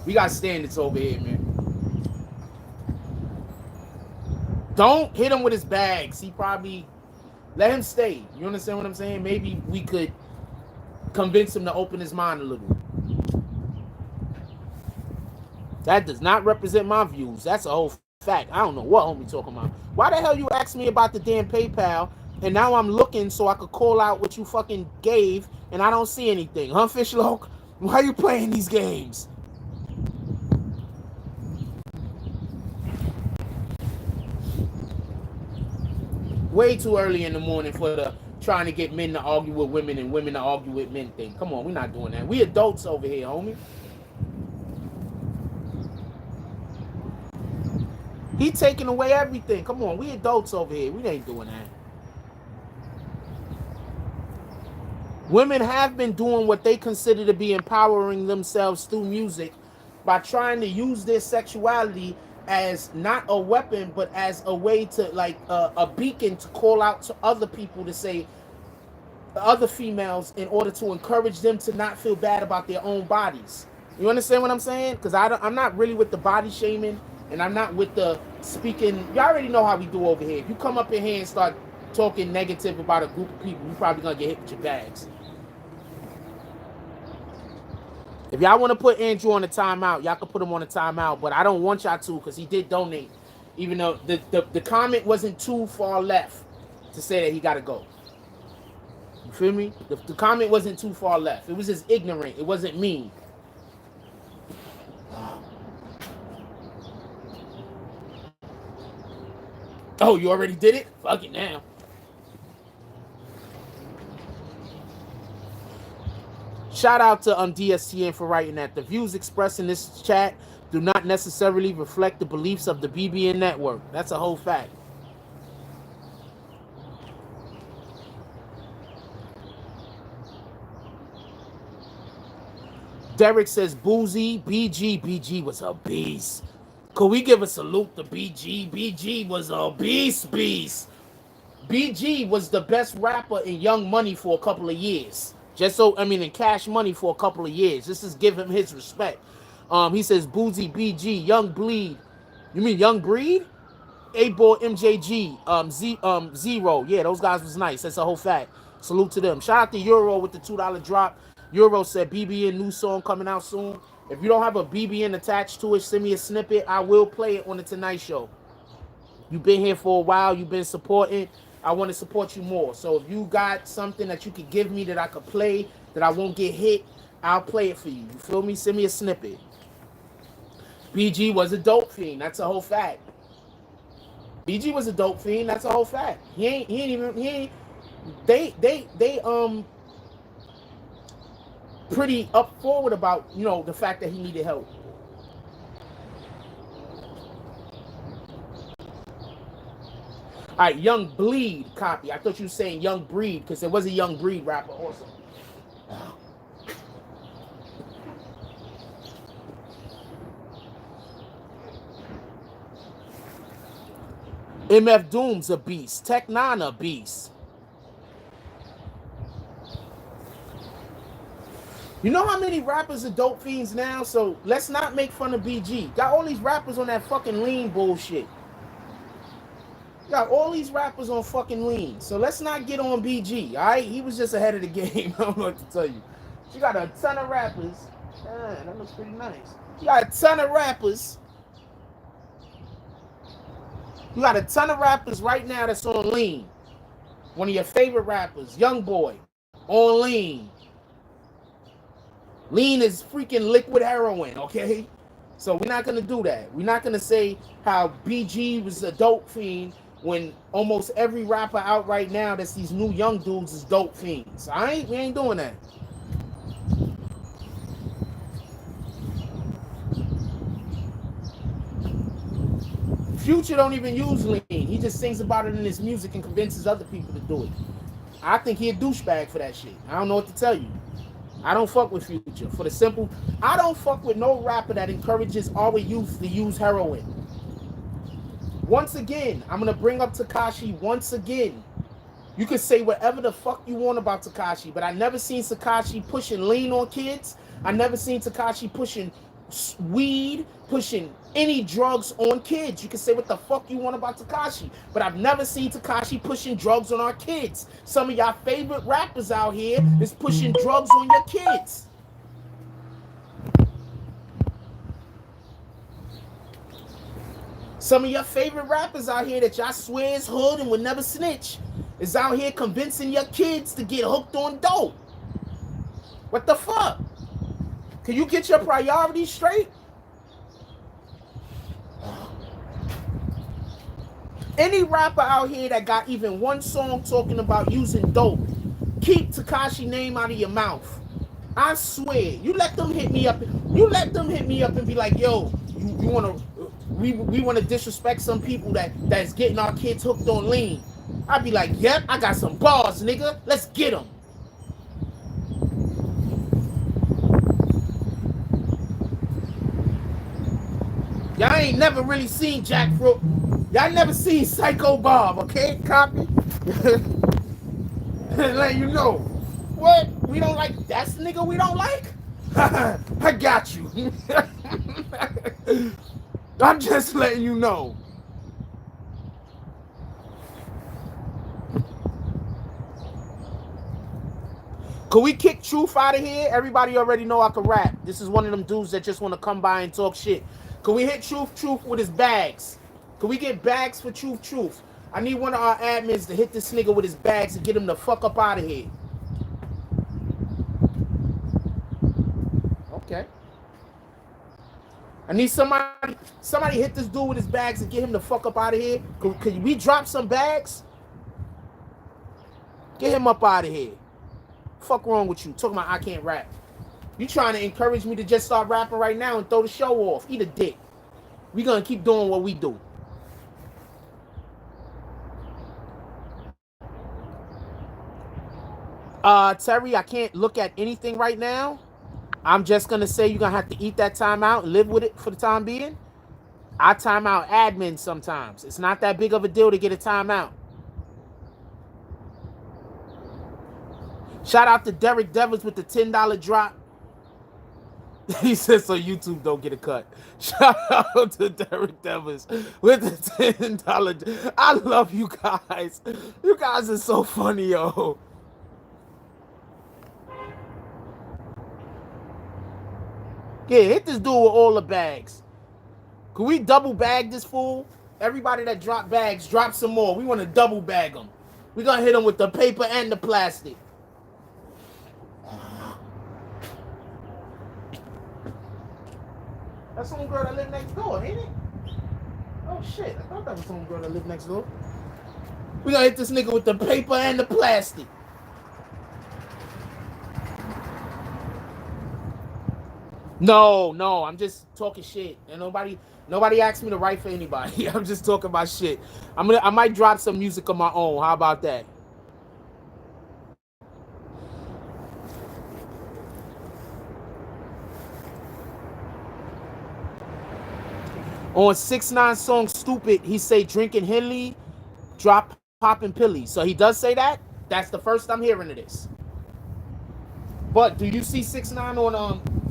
We got standards over here, man. Don't hit him with his bags. He probably... Let him stay. You understand what I'm saying? Maybe we could convince him to open his mind a little. That does not represent my views. That's a whole fact. I don't know what homie talking about. Why the hell you asked me about the damn PayPal, and now I'm looking so I could call out what you fucking gave, and I don't see anything? Huh, Fishloke? Why are you playing these games? Way too early in the morning for the trying to get men to argue with women and women to argue with men thing. Come on, we're not doing that. We adults over here, homie. He taking away everything. Come on, we adults over here. We ain't doing that. Women have been doing what they consider to be empowering themselves through music by trying to use their sexuality as not a weapon, but as a way to, like, a beacon to call out to other people, to say, other females, in order to encourage them to not feel bad about their own bodies. You understand what I'm saying? Because I'm not really with the body shaming, and I'm not with the speaking. You already know how we do over here. If you come up in here and start talking negative about a group of people, you're probably going to get hit with your bags. If y'all want to put Andrew on a timeout, y'all can put him on a timeout, but I don't want y'all to, because he did donate, even though the comment wasn't too far left to say that he got to go. You feel me? The comment wasn't too far left. It was just ignorant. It wasn't mean. Oh, you already did it? Fuck it now. Shout out to DSTN for writing that. The views expressed in this chat do not necessarily reflect the beliefs of the BBN network. That's a whole fact. Derek says, Boozy, BG was a beast. Could we give a salute to BG? BG was a beast. BG was the best rapper in Young Money for a couple of years. In Cash Money for a couple of years. This is give him his respect. He says, Boozy, BG, Young Bleed. You mean Young Breed? A-Boy, MJG, Zero. Yeah, those guys was nice. That's a whole fact. Salute to them. Shout out to Euro with the $2 drop. Euro said, BBN new song coming out soon. If you don't have a BBN attached to it, send me a snippet. I will play it on the Tonight Show. You've been here for a while. You've been supporting. I want to support you more. So if you got something that you could give me that I could play, that I won't get hit, I'll play it for you. You feel me? Send me a snippet. BG was a dope fiend. That's a whole fact. BG was a dope fiend. That's a whole fact. They pretty up forward about, you know, the fact that he needed help. All right, Young Bleed copy. I thought you were saying Young Breed, because there was a Young Breed rapper also. MF Doom's a beast. Tech Nine a beast. You know how many rappers are dope fiends now? So let's not make fun of BG. Got all these rappers on that fucking lean bullshit. Got all these rappers on fucking lean. So let's not get on BG, all right? He was just ahead of the game. I don't know what to tell you. She got a ton of rappers. That looks pretty nice. You got a ton of rappers. You got a ton of rappers right now that's on lean. One of your favorite rappers, Young Boy, on lean. Lean is freaking liquid heroin, okay? So we're not going to do that. We're not going to say how BG was a dope fiend when almost every rapper out right now that's these new young dudes is dope fiends. All right? We ain't doing that. Future don't even use lean. He just sings about it in his music and convinces other people to do it. I think he a douchebag for that shit. I don't know what to tell you. I don't fuck with Future. For the simple, I don't fuck with no rapper that encourages our youth to use heroin. Once again, I'm gonna bring up Tekashi once again. You can say whatever the fuck you want about Tekashi, but I never seen Tekashi pushing lean on kids. I never seen Tekashi pushing weed, pushing any drugs on kids. You can say what the fuck you want about Tekashi, but I've never seen Tekashi pushing drugs on our kids. Some of y'all favorite rappers out here is pushing drugs on your kids. Some of your favorite rappers out here that y'all swear is hood and would never snitch is out here convincing your kids to get hooked on dope. What the fuck? Can you get your priorities straight? Any rapper out here that got even one song talking about using dope, keep Tekashi name out of your mouth. I swear, you let them hit me up. You let them hit me up and be like, yo, you wanna we wanna disrespect some people that's getting our kids hooked on lean. I'd be like, yep, I got some bars, nigga. Let's get them. Y'all ain't never really seen Jackfruit. Y'all never seen Psycho Bob, okay? Copy? Let you know. What? We don't like, that's the nigga we don't like? I got you. I'm just letting you know. Could we kick Truth out of here? Everybody already know I can rap. This is one of them dudes that just want to come by and talk shit. Could we hit Truth with his bags? Could we get bags for Truth? I need one of our admins to hit this nigga with his bags and get him the fuck up out of here. Okay. I need somebody hit this dude with his bags and get him the fuck up out of here. Could we drop some bags? Get him up out of here. Fuck wrong with you? Talking about I can't rap. You trying to encourage me to just start rapping right now and throw the show off. Eat a dick. We gonna keep doing what we do. Terry, I can't look at anything right now. I'm just gonna say you're gonna have to eat that time out and live with it for the time being. I time out admin sometimes. It's not that big of a deal to get a timeout. Shout out to Derek Devers with the $10 drop. He says so YouTube don't get a cut. Shout out to Derek Devers with the $10. I love you guys. You guys are so funny, yo. Yeah, hit this dude with all the bags. Can we double bag this fool? Everybody that dropped bags, drop some more. We want to double bag them. We're going to hit them with the paper and the plastic. That's some girl that live next door, ain't it? Oh shit, I thought that was some girl that lived next door. We gonna hit this nigga with the paper and the plastic. No, I'm just talking shit. And nobody asked me to write for anybody. I'm just talking about shit. I might drop some music of my own. How about that? On 6ix9ine song Stupid, he say drinking Henley, drop popping pilly. So he does say that? That's the first I'm hearing of this. But do you see 6ix9ine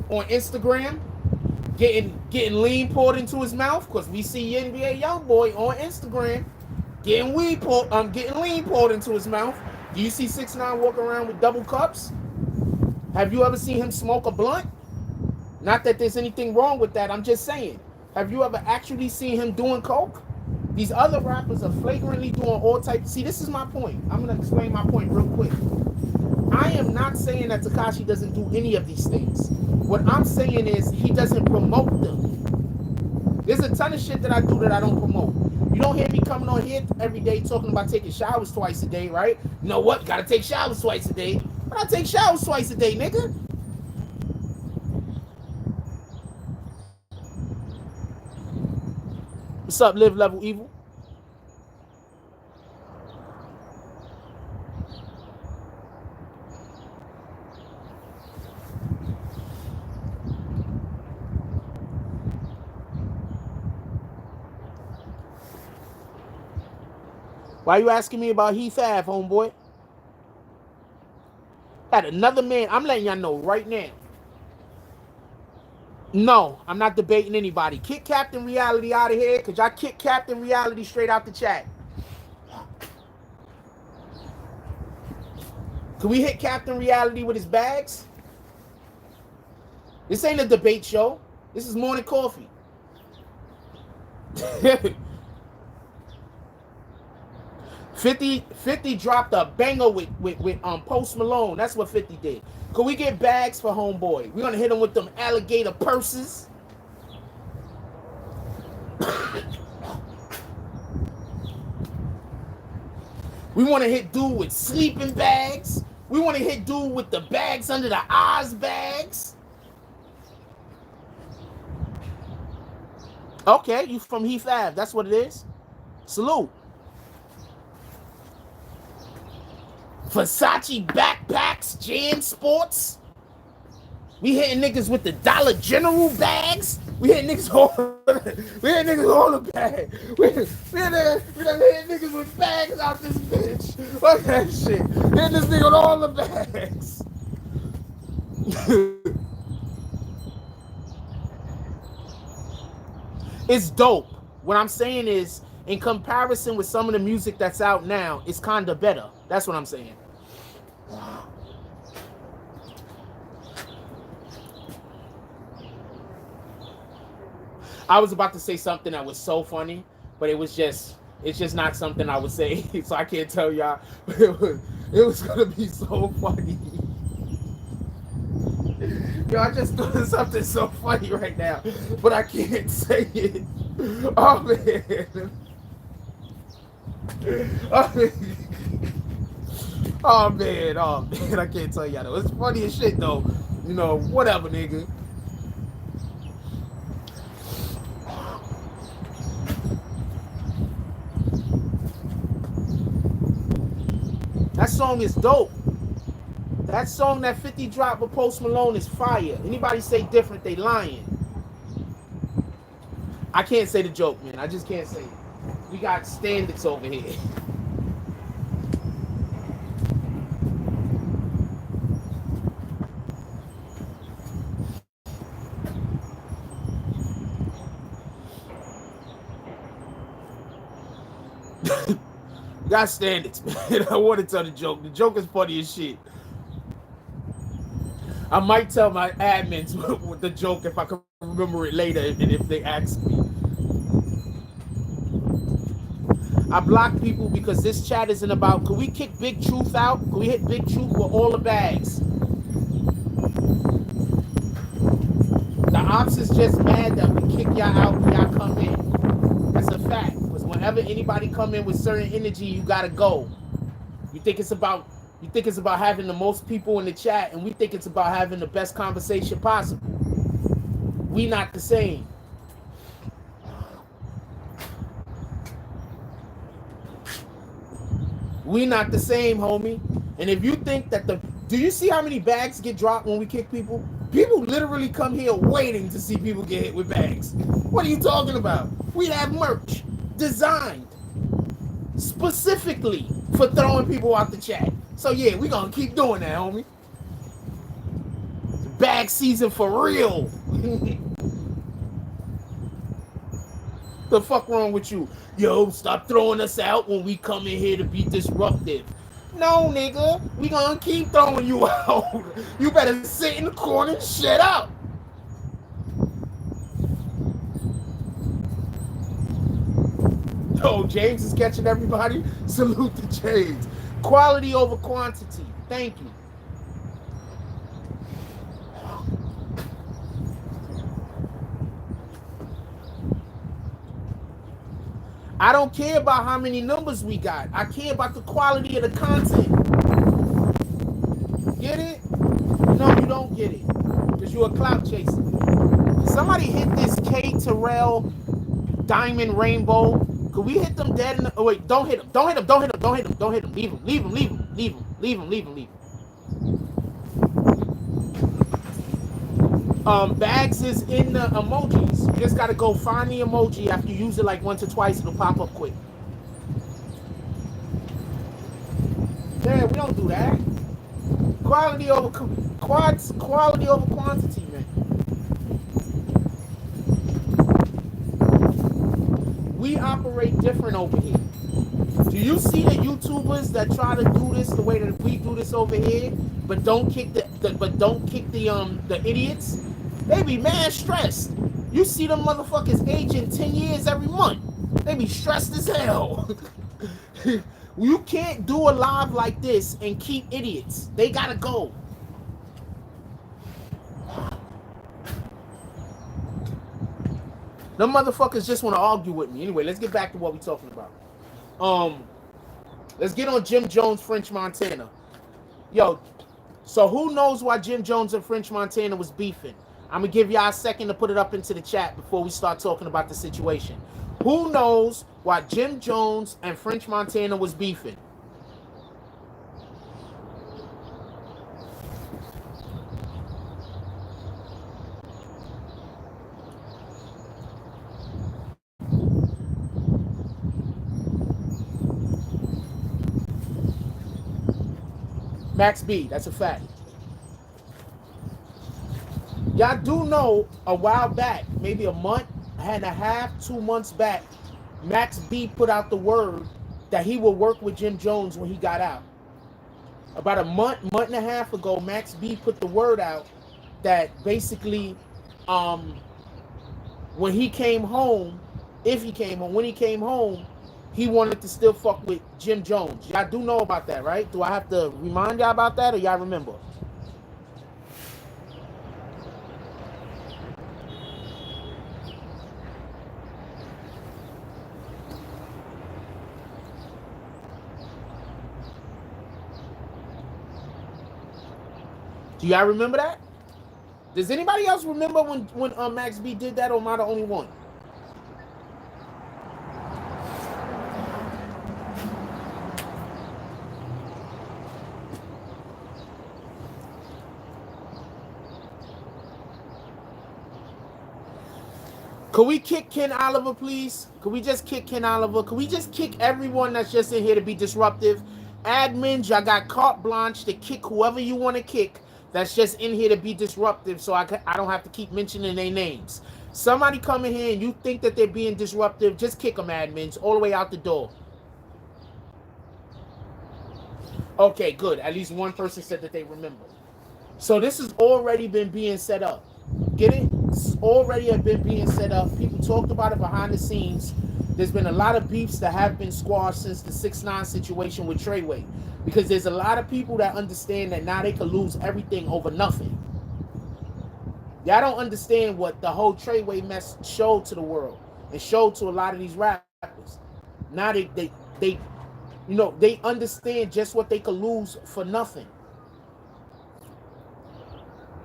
on Instagram getting lean poured into his mouth? Because we see NBA Youngboy on Instagram getting lean poured into his mouth. Do you see 6ix9ine walk around with double cups? Have you ever seen him smoke a blunt? Not that there's anything wrong with that. I'm just saying. Have you ever actually seen him doing coke? These other rappers are flagrantly doing all types. See, this is my point. I'm going to explain my point real quick. I am not saying that Tekashi doesn't do any of these things. What I'm saying is he doesn't promote them. There's a ton of shit that I do that I don't promote. You don't hear me coming on here every day talking about taking showers twice a day, right? You know what? Got to take showers twice a day. But I take showers twice a day, nigga. What's up, Live Level Evil? Why you asking me about Heath Ave, homeboy? Had another man. I'm letting y'all know right now. No, I'm not debating anybody. Kick Captain Reality out of here, because y'all kick Captain Reality straight out the chat. Can we hit Captain Reality with his bags? This ain't a debate show. This is morning coffee. 50 dropped a banger with Post Malone. That's what 50 did. Could we get bags for homeboy? We're gonna hit him with them alligator purses. We want to hit dude with sleeping bags. We want to hit dude with the bags under the eyes bags. Okay, you from Heath Ave. That's what it is. Salute. Versace backpacks, Jan Sports. We hitting niggas with the Dollar General bags. We hitting niggas all the bags. We done hit niggas with bags out this bitch. Fuck that shit. Hit this nigga with all the bags. It's dope. What I'm saying is, in comparison with some of the music that's out now, it's kind of better. That's what I'm saying. I was about to say something that was so funny, but it's just not something I would say, so I can't tell y'all. It was gonna be so funny. Yo, I just thought of something so funny right now, but I can't say it. Oh man. Oh man, I can't tell y'all though. It's funny as shit though. You know, whatever, nigga. That song is dope. That song that 50 dropped with Post Malone is fire. Anybody say different, they lying. I can't say the joke, man. I just can't say it. We got standards over here. Got standards, man. I want to tell the joke. The joke is funny as shit. I might tell my admins with the joke if I can remember it later and if they ask me. I block people because this chat isn't about, can we kick Big Truth out? Can we hit Big Truth with all the bags? The ops is just mad that we kick y'all out when y'all come in. That's a fact. Because whenever anybody come in with certain energy, you gotta go. You think it's about having the most people in the chat, and we think it's about having the best conversation possible. We not the same. We not the same, homie. And if you think that do you see how many bags get dropped when we kick people? People literally come here waiting to see people get hit with bags. What are you talking about? We have merch designed specifically for throwing people out the chat. So yeah, we gonna keep doing that, homie. Bag season for real. The fuck wrong with you? Yo, stop throwing us out when we come in here to be disruptive. No, nigga, we gonna keep throwing you out. You better sit in the corner and shut up. Oh, James is catching everybody. Salute to James. Quality over quantity. Thank you. I don't care about how many numbers we got. I care about the quality of the content. Get it? No, you don't get it. Because you're a clout chaser. Somebody hit this K Terrell Diamond Rainbow. Could we hit them dead in the... Oh, wait, don't hit them. Don't hit them. Don't hit them. Don't hit them. Don't hit them. Leave them. Leave them. Leave them. Leave them. Leave them. Leave them. Leave them. Bags is in the emojis. You just gotta go find the emoji. After you use it like once or twice, it'll pop up quick. do that. Quality over quantity, man. We operate different over here. Do you see the YouTubers that try to do this the way that we do this over here, but don't kick the idiots? They be mad stressed. You see them motherfuckers aging 10 years every month. They be stressed as hell. You can't do a live like this and keep idiots. They gotta go. Them motherfuckers just want to argue with me. Anyway, let's get back to what we're talking about. Let's get on Jim Jones, French Montana. Yo, so who knows why Jim Jones and French Montana was beefing? I'm gonna give y'all a second to put it up into the chat before we start talking about the situation. Who knows why Jim Jones and French Montana was beefing? Max B, that's a fact. Y'all do know a while back, maybe a month and a half, 2 months back, Max B put out the word that he will work with Jim Jones when he got out. About a month and a half ago, Max B put the word out that basically when he came home, when he came home, he wanted to still fuck with Jim Jones. Y'all do know about that, right? Do I have to remind y'all about that, or y'all remember? Do y'all remember that? Does anybody else remember when Max B did that, or am I the only one? Could we kick Ken Oliver, please? Could we just kick Ken Oliver? Could we just kick everyone that's just in here to be disruptive? Admins, y'all got carte blanche to kick whoever you want to kick that's just in here to be disruptive, so I don't have to keep mentioning their names. Somebody come in here and you think that they're being disruptive, just kick them, admins, all the way out the door. Okay, good. At least one person said that they remember. So this has already been being set up. Get it? This has already been being set up. People talked about it behind the scenes. There's been a lot of beefs that have been squashed since the 6ix9ine situation with Treyway, because there's a lot of people that understand that now they could lose everything over nothing. Y'all don't understand what the whole Treyway mess showed to the world and showed to a lot of these rappers. Now they understand just what they could lose for nothing.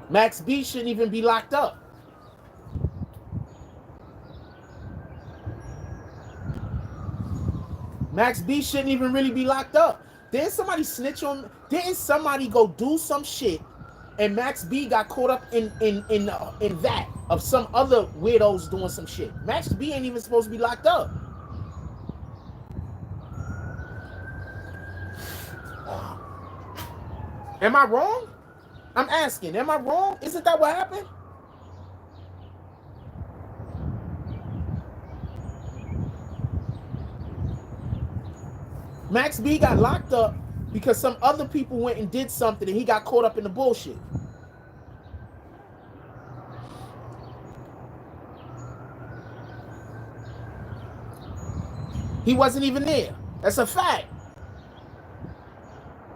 Max B shouldn't even be locked up. Max B shouldn't even really be locked up. Didn't somebody snitch on? Didn't somebody go do some shit, and Max B got caught up in that of some other weirdos doing some shit? Max B ain't even supposed to be locked up. Am I wrong? I'm asking. Am I wrong? Isn't that what happened? Max B got locked up because some other people went and did something and he got caught up in the bullshit. He wasn't even there. That's a fact.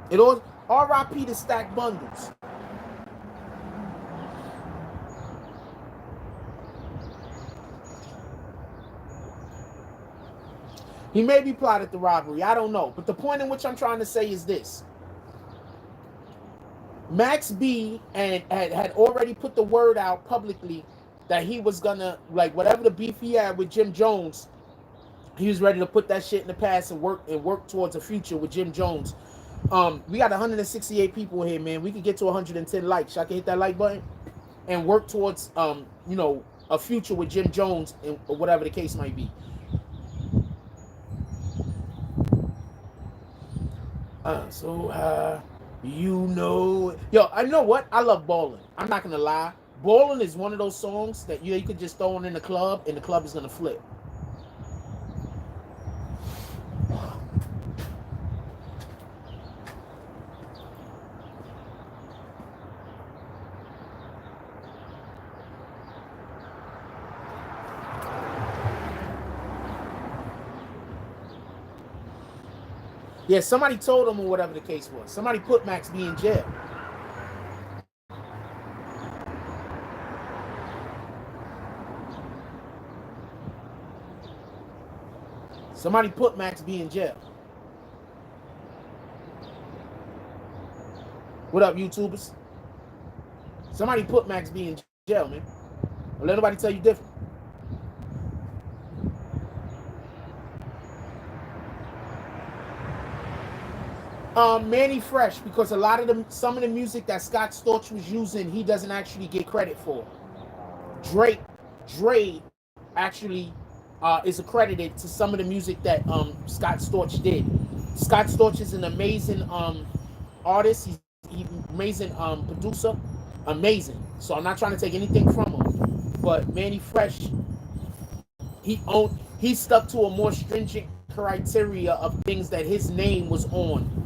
It all RIP to Stack Bundles. He maybe plotted the robbery. I don't know. But the point in which I'm trying to say is this. Max B had already put the word out publicly that he was gonna, like, whatever the beef he had with Jim Jones, he was ready to put that shit in the past and work towards a future with Jim Jones. We got 168 people here, man. We could get to 110 likes. I can hit that like button and work towards a future with Jim Jones and whatever the case might be. So you know, yo, I know what I love balling. I'm not gonna lie. Balling is one of those songs that you could just throw on in the club, and the club is gonna flip. Yeah, somebody told him or whatever the case was. Somebody put Max B in jail. Somebody put Max B in jail. What up, YouTubers? Somebody put Max B in jail, man. Don't let nobody tell you different. Manny Fresh, because a lot of some of the music that Scott Storch was using, he doesn't actually get credit for. Dre actually is accredited to some of the music that Scott Storch did. Scott Storch is an amazing artist. He's amazing producer, amazing. So I'm not trying to take anything from him, but Manny Fresh, he stuck to a more stringent criteria of things that his name was on.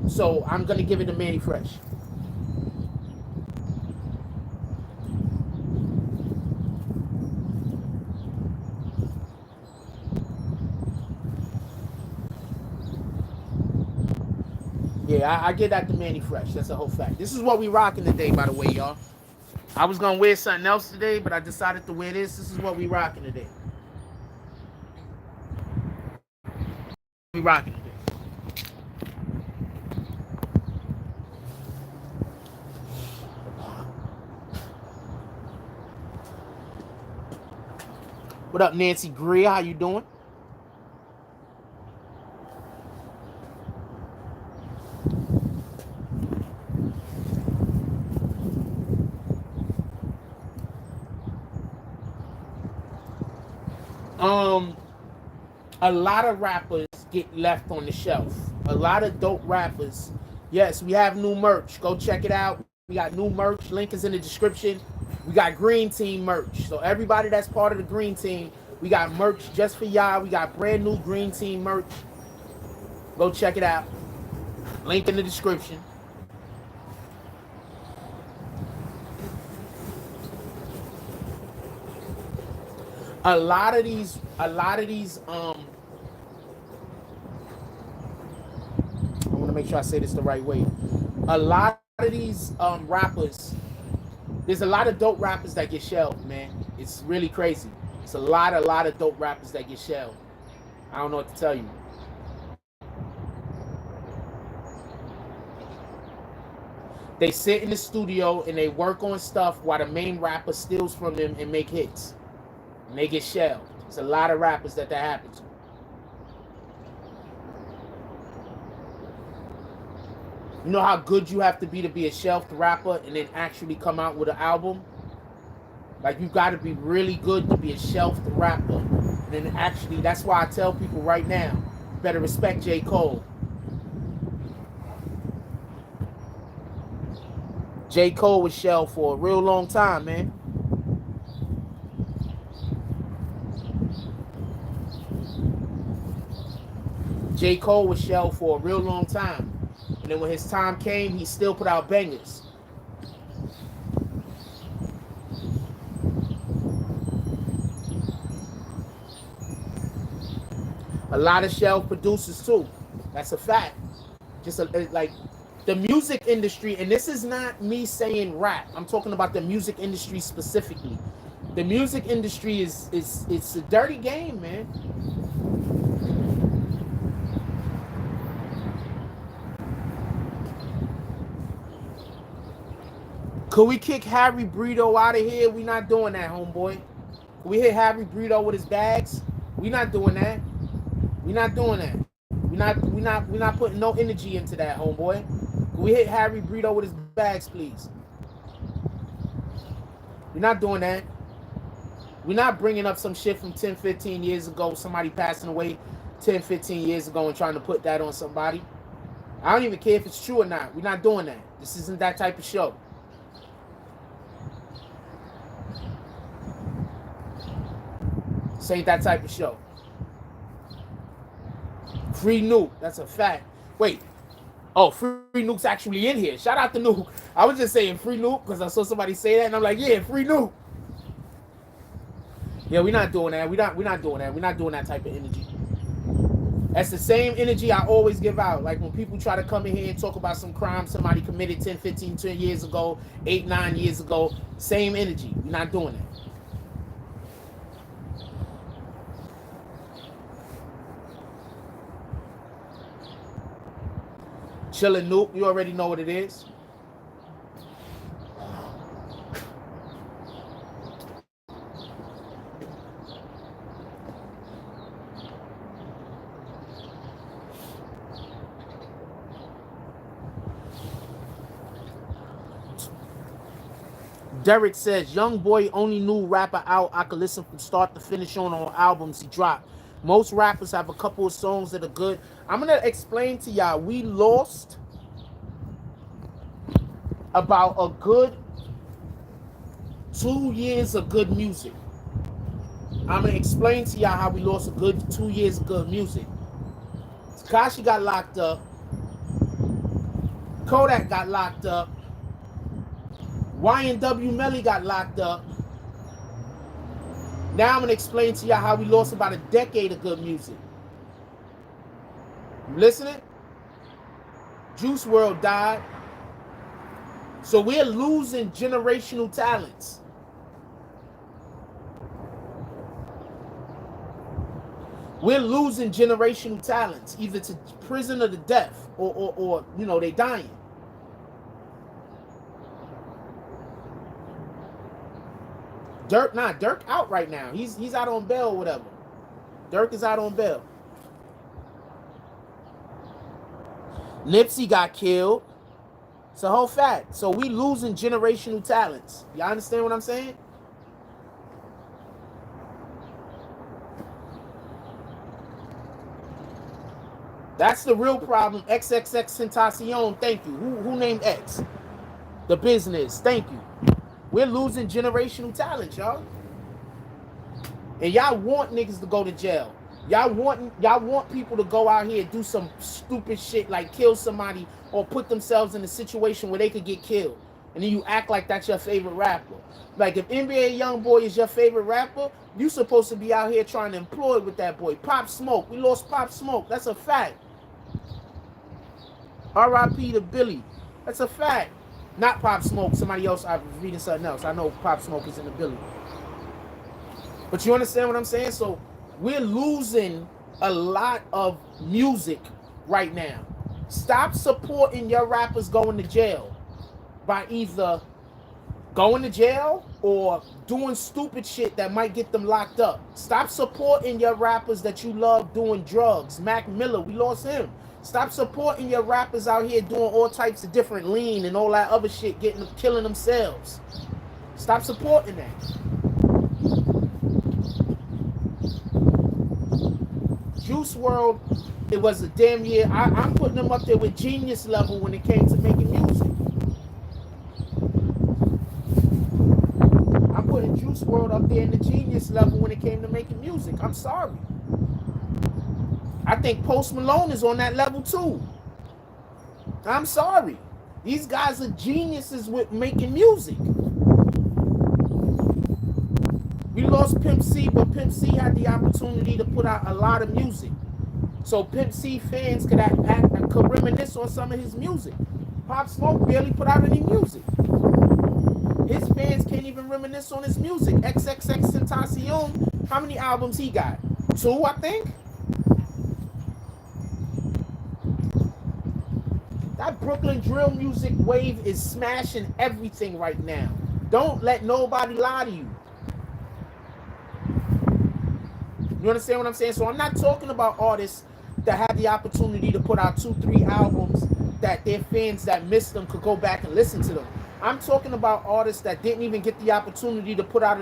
So I'm gonna give it to Manny Fresh. Yeah, I get that to Manny Fresh. That's a whole fact. This is what we rocking today, by the way, y'all. I was gonna wear something else today, but I decided to wear this. This is what we rocking today. We rocking today. What up, Nancy Greer? How you doing? A lot of rappers get left on the shelf. A lot of dope rappers. Yes, we have new merch. Go check it out. We got new merch. Link is in the description. We got Green Team merch. So everybody that's part of the Green Team, we got merch just for y'all. We got brand new Green Team merch. Go check it out. Link in the description. A lot of these I want to make sure I say this the right way. A lot of these rappers, there's a lot of dope rappers that get shelved, man. It's really crazy. It's a lot of dope rappers that get shelved. I don't know what to tell you. They sit in the studio and they work on stuff while the main rapper steals from them and make hits. And they get shelved. There's a lot of rappers that happens to. You know how good you have to be a shelved rapper and then actually come out with an album? Like, you got to be really good to be a shelved rapper. And then actually, that's why I tell people right now, you better respect J. Cole. J. Cole was shelved for a real long time, man. J. Cole was shelved for a real long time. And then when his time came, he still put out bangers. A lot of shelf producers too. That's a fact. Just like the music industry, and this is not me saying rap. I'm talking about the music industry specifically. The music industry it's a dirty game, man. Could we kick Harry Brito out of here? We not doing that, homeboy. Could we hit Harry Brito with his bags? We not doing that. We not doing that. We not putting no energy into that, homeboy. Could we hit Harry Brito with his bags, please? We're not doing that. We're not bringing up some shit from 10, 15 years ago, somebody passing away 10, 15 years ago and trying to put that on somebody. I don't even care if it's true or not. We're not doing that. This isn't that type of show. This ain't that type of show. Free Nuke, that's a fact. Wait. Oh, Free Nuke's actually in here. Shout out to Nuke. I was just saying Free Nuke because I saw somebody say that, and I'm like, yeah, Free Nuke. Yeah, we're not doing that. We're not doing that. We're not doing that type of energy. That's the same energy I always give out. Like when people try to come in here and talk about some crime somebody committed 10, 15, 20 years ago, 8, 9 years ago. Same energy. We're not doing that. Chillin' Nuke, you already know what it is. Derek says, young boy, only new rapper out I could listen from start to finish on all albums he dropped. Most rappers have a couple of songs that are good. I'm going to explain to y'all, we lost about a good 2 years of good music. I'm going to explain to y'all how we lost a good 2 years of good music. Tekashi got locked up. Kodak got locked up. YNW Melly got locked up. Now I'm going to explain to y'all how we lost about a decade of good music. You listening? Juice WRLD died. So we're losing generational talents. We're losing generational talents, either to prison or to death, or you know, they dying. Dirk out right now. He's out on bail or whatever. Dirk is out on bail. Nipsey got killed. It's a whole fact. So we losing generational talents. Y'all understand what I'm saying? That's the real problem. XXX Tentacion, thank you. Who named X? The business, thank you. We're losing generational talent, y'all. And y'all want niggas to go to jail. Y'all want people to go out here and do some stupid shit like kill somebody or put themselves in a situation where they could get killed. And then you act like that's your favorite rapper. Like if NBA Youngboy is your favorite rapper, you supposed to be out here trying to employ with that boy. Pop Smoke. We lost Pop Smoke. That's a fact. R.I.P. to Billy. That's a fact. Not Pop Smoke. Somebody else. I was reading something else. I know Pop Smoke is in the Billy. But you understand what I'm saying? So we're losing a lot of music right now. Stop supporting your rappers going to jail by either going to jail or doing stupid shit that might get them locked up. Stop supporting your rappers that you love doing drugs. Mac Miller, we lost him. Stop supporting your rappers out here doing all types of different lean and all that other shit, killing themselves. Stop supporting that. Juice WRLD, it was a damn year. I'm putting them up there with genius level when it came to making music. I'm putting Juice WRLD up there in the genius level when it came to making music. I'm sorry. I think Post Malone is on that level too. I'm sorry. These guys are geniuses with making music. We lost Pimp C, but Pimp C had the opportunity to put out a lot of music. So Pimp C fans could reminisce on some of his music. Pop Smoke barely put out any music. His fans can't even reminisce on his music. XXX Tentacion, how many albums he got? 2, I think. That Brooklyn drill music wave is smashing everything right now. Don't let nobody lie to you. You understand what I'm saying? So I'm not talking about artists that had the opportunity to put out 2, 3 albums that their fans that missed them could go back and listen to them. I'm talking about artists that didn't even get the opportunity to put out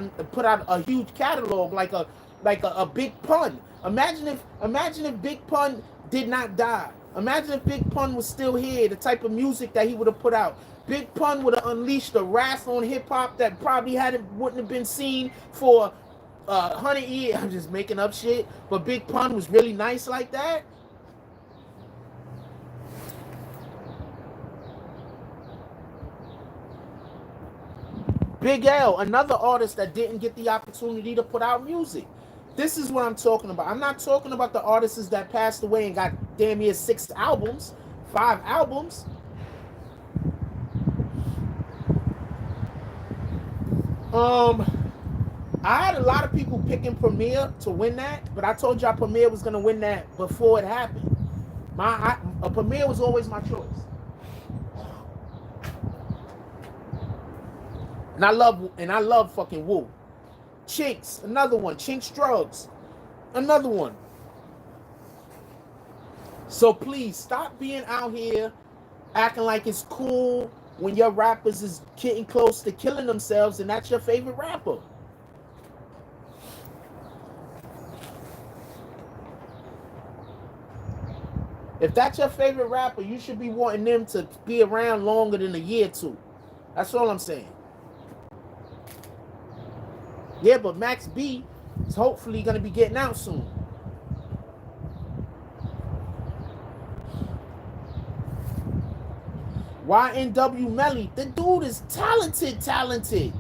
a huge catalog like a Big Pun. Imagine if Big Pun did not die. Imagine if Big Pun was still here, the type of music that he would have put out. Big Pun would have unleashed a wrath on hip-hop that probably wouldn't have been seen for 100 years. I'm just making up shit. But Big Pun was really nice like that. Big L, another artist that didn't get the opportunity to put out music. This is what I'm talking about. I'm not talking about the artists that passed away and got damn near 6 albums, 5 albums. I had a lot of people picking Premier to win that, but I told y'all Premier was gonna win that before it happened. Premier was always my choice. And I love fucking Wu. Chinks, another one. Chinks Drugs, another one. So please stop being out here acting like it's cool when your rappers is getting close to killing themselves and that's your favorite rapper. If that's your favorite rapper, you should be wanting them to be around longer than a year or two. That's all I'm saying. Yeah, but Max B is hopefully going to be getting out soon. YNW Melly, the dude is talented.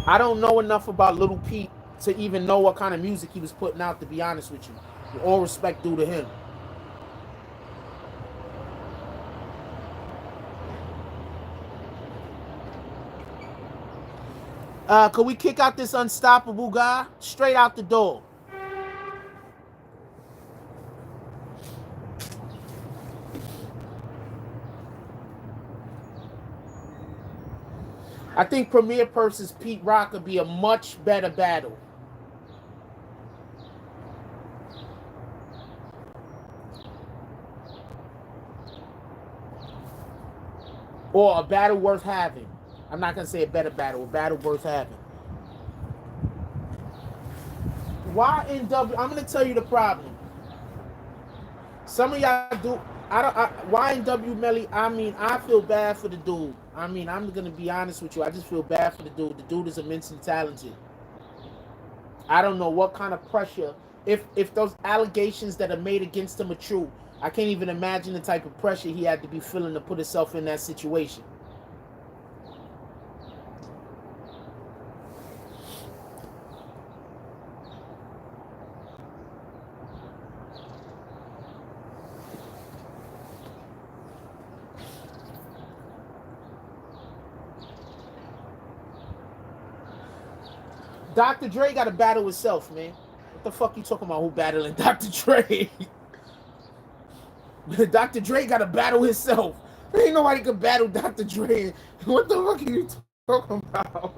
I don't know enough about Little Pete to even know what kind of music he was putting out, to be honest with you. With all respect due to him. Could we kick out this unstoppable guy? Straight out the door. I think Premier versus Pete Rock would be a much better battle. Or a battle worth having. I'm not going to say a better battle, a battle worth having. YNW, I'm going to tell you the problem. Some of y'all do, YNW Melly, I feel bad for the dude. I'm going to be honest with you. I just feel bad for the dude. The dude is immensely talented. I don't know what kind of pressure, if those allegations that are made against him are true, I can't even imagine the type of pressure he had to be feeling to put himself in that situation. Dr. Dre got to battle himself, man. What the fuck you talking about? Who battling Dr. Dre? Dr. Dre got to battle himself. Ain't nobody can battle Dr. Dre. What the fuck are you talking about?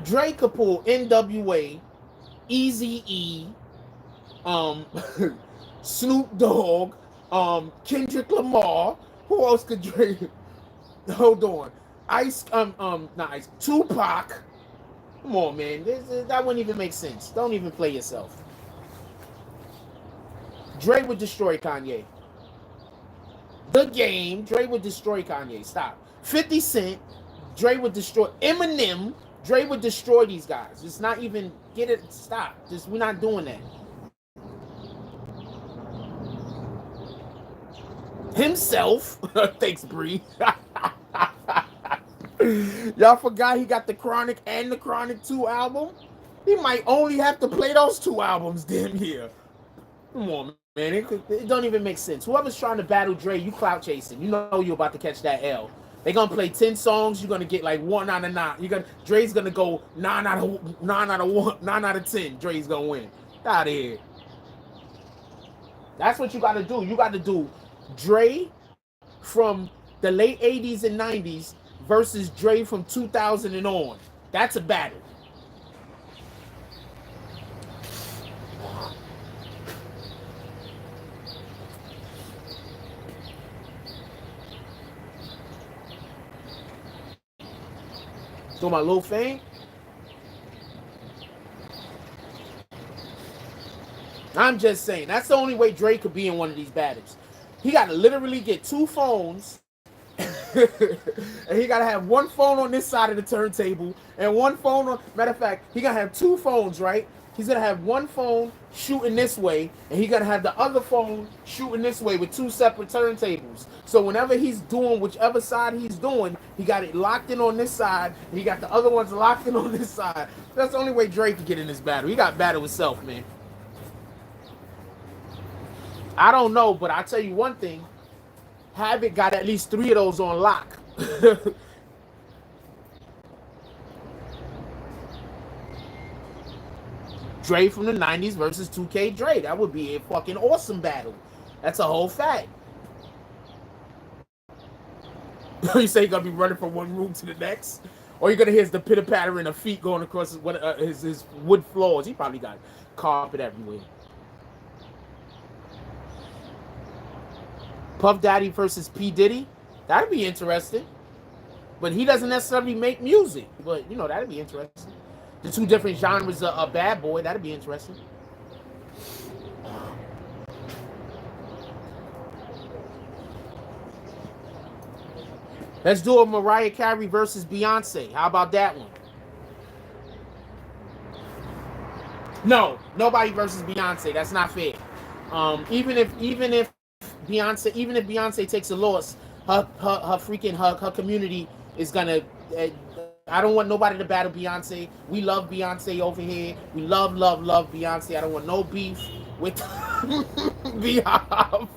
Dre could pull NWA, Eazy-E, Snoop Dogg, Kendrick Lamar. Who else could Dre? Hold on. Not Ice. Tupac. Come on, man. That wouldn't even make sense. Don't even play yourself. Dre would destroy Kanye. The Game. Dre would destroy Kanye. Stop. 50 Cent. Dre would destroy Eminem. Dre would destroy these guys. It's not even, get it, stop. We're not doing that. Himself. Thanks, Bree. Y'all forgot he got the Chronic and the Chronic 2 album? He might only have to play those 2 albums damn here. Come on, man. It don't even make sense. Whoever's trying to battle Dre, you clout chasing. You know you're about to catch that L. They're going to play 10 songs. You're going to get like 1 out of 9. Dre's going to go 9 out of 10. Dre's going to win. Get out of here. That's what you got to do. You got to do Dre from the late 80s and 90s versus Dre from 2000 and on. That's a battle. So my Lil Fame. I'm just saying, that's the only way Drake could be in one of these battles. He got to literally get 2 phones, and he got to have 1 phone on this side of the turntable, and 1 phone on, matter of fact, he got to have 2 phones, right? He's going to have 1 phone shooting this way, and he got to have the other phone shooting this way with 2 separate turntables. So whenever he's doing whichever side he's doing, he got it locked in on this side, and he got the other ones locked in on this side. That's the only way Drake can get in this battle. He got battle himself, man. I don't know, but I'll tell you one thing. Havoc got at least 3 of those on lock. Dre from the 90s versus 2K Dre. That would be a fucking awesome battle. That's a whole fact. You say you're going to be running from one room to the next? Or you're going to hear the pitter-pattering of feet going across his wood floors. He probably got carpet everywhere. Puff Daddy versus P. Diddy. That'd be interesting. But he doesn't necessarily make music. But, you know, that'd be interesting. The 2 different genres of Bad Boy. That'd be interesting. Let's do a Mariah Carey versus Beyonce. How about that one? No, nobody versus Beyonce. That's not fair. Even if Beyonce takes a loss, her community is gonna. I don't want nobody to battle Beyonce. We love Beyonce over here. We love Beyonce. I don't want no beef with Beehive.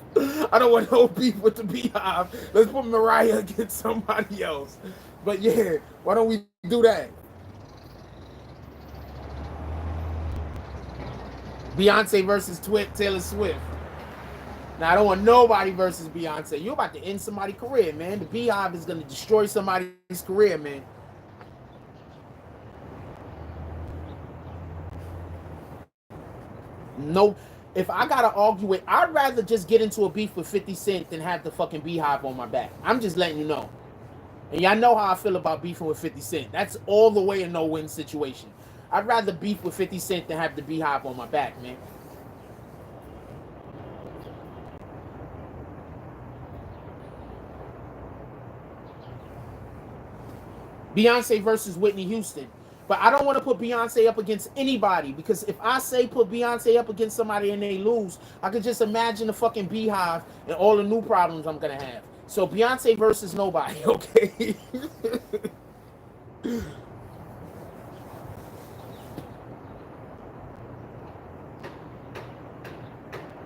I don't want no beef with the Beehive. Let's put Mariah against somebody else. But yeah, why don't we do that? Beyonce versus Taylor Swift. Now, I don't want nobody versus Beyonce. You're about to end somebody's career, man. The Beehive is going to destroy somebody's career, man. No, if I got to argue it, I'd rather just get into a beef with 50 Cent than have the fucking Beehive on my back. I'm just letting you know. And y'all know how I feel about beefing with 50 Cent. That's all the way a no-win situation. I'd rather beef with 50 Cent than have the Beehive on my back, man. Beyonce versus Whitney Houston. But I don't want to put Beyonce up against anybody, because if I say put Beyonce up against somebody and they lose, I could just imagine the fucking Beehive and all the new problems I'm going to have. So Beyonce versus nobody, okay?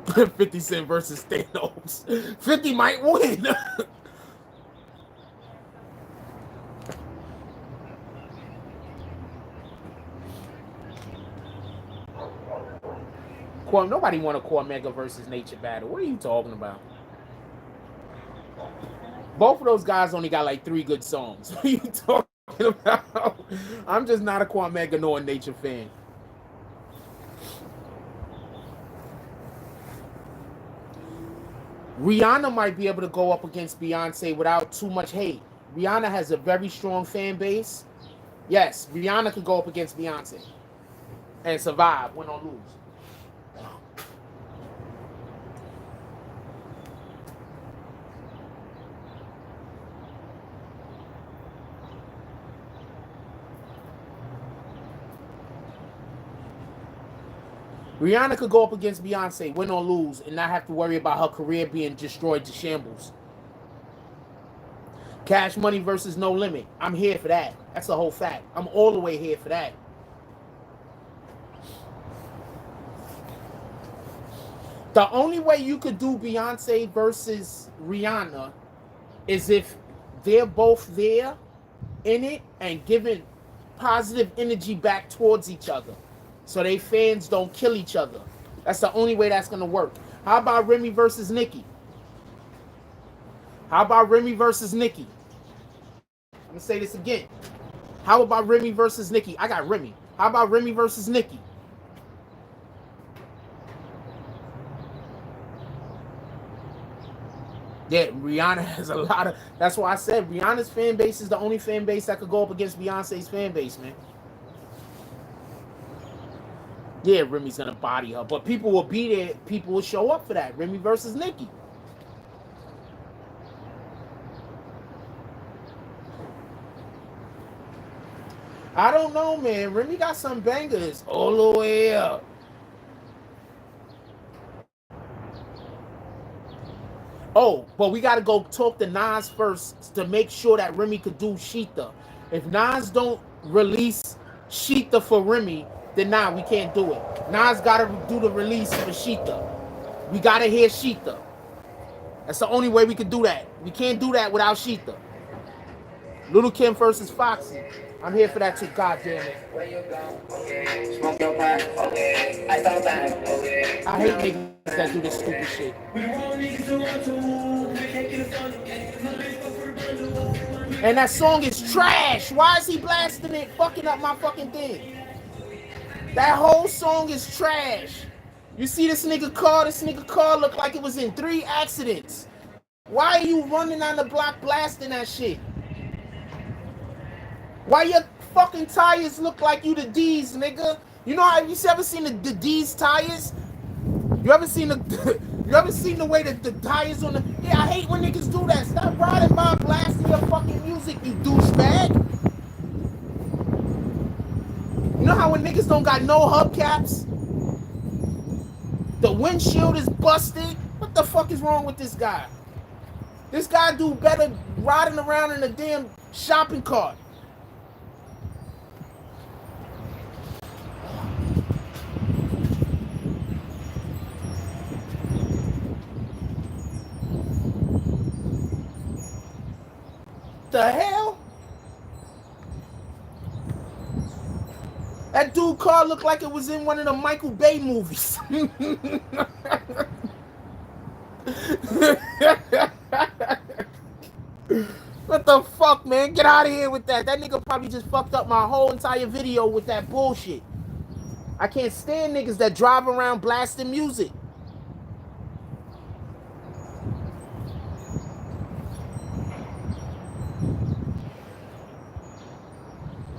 50 Cent versus Thanos. 50 might win. Nobody want a Cormega versus Nature battle. What are you talking about? Both of those guys only got like 3 good songs. What are you talking about? I'm just not a Cormega nor a Nature fan. Rihanna might be able to go up against Beyonce without too much hate. Rihanna has a very strong fan base. Yes, Rihanna could go up against Beyonce and survive, win or lose. Rihanna could go up against Beyonce, win or lose, and not have to worry about her career being destroyed to shambles. Cash Money versus No Limit. I'm here for that. That's a whole fact. I'm all the way here for that. The only way you could do Beyonce versus Rihanna is if they're both there in it and giving positive energy back towards each other, so they fans don't kill each other. That's the only way that's going to work. How about Remy versus Nicki? How about Remy versus Nicki? I'm going to say this again. How about Remy versus Nicki? I got Remy. How about Remy versus Nicki? Yeah, Rihanna has a lot of. That's why I said Rihanna's fan base is the only fan base that could go up against Beyonce's fan base, man. Yeah, Remy's gonna body her, but people will be there. People will show up for that. Remy versus Nicki. I don't know, man. Remy got some bangers all the way up. Oh, but we got to go talk to Nas first to make sure that Remy could do Sheeta. If Nas don't release Sheeta for Remy, then nah, we can't do it. Nas got to do the release for Sheeta. We got to hear Sheeta. That's the only way we can do that. We can't do that without Sheeta. Little Kim versus Foxy. I'm here for that too, God damn it. I hate niggas that do this stupid shit. And that song is trash. Why is he blasting it, fucking up my fucking thing? That whole song is trash. You see this nigga car? This nigga car looked like it was in 3 accidents. Why are you running on the block blasting that shit? Why your fucking tires look like you the D's, nigga? You know, have you ever seen the D's tires? You ever seen the way that the tires on the... Yeah, I hate when niggas do that. Stop riding by blasting your fucking music, you douchebag. You know how when niggas don't got no hubcaps? The windshield is busted? What the fuck is wrong with this guy? This guy do better riding around in a damn shopping cart. The hell? That dude car looked like it was in one of the Michael Bay movies. What the fuck, man? Get out of here with that. That nigga probably just fucked up my whole entire video with that bullshit. I can't stand niggas that drive around blasting music.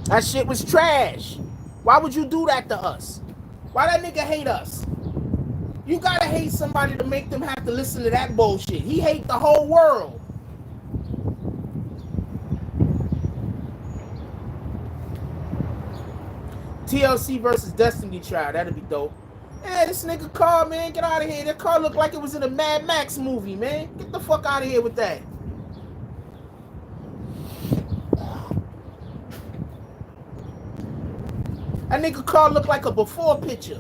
That shit was trash. Why would you do that to us? Why that nigga hate us? You gotta hate somebody to make them have to listen to that bullshit. He hate the whole world. TLC versus Destiny Child. That'd be dope. Hey, this nigga car, man. Get out of here. That car looked like it was in a Mad Max movie, man. Get the fuck out of here with that. That nigga car looked like a before picture.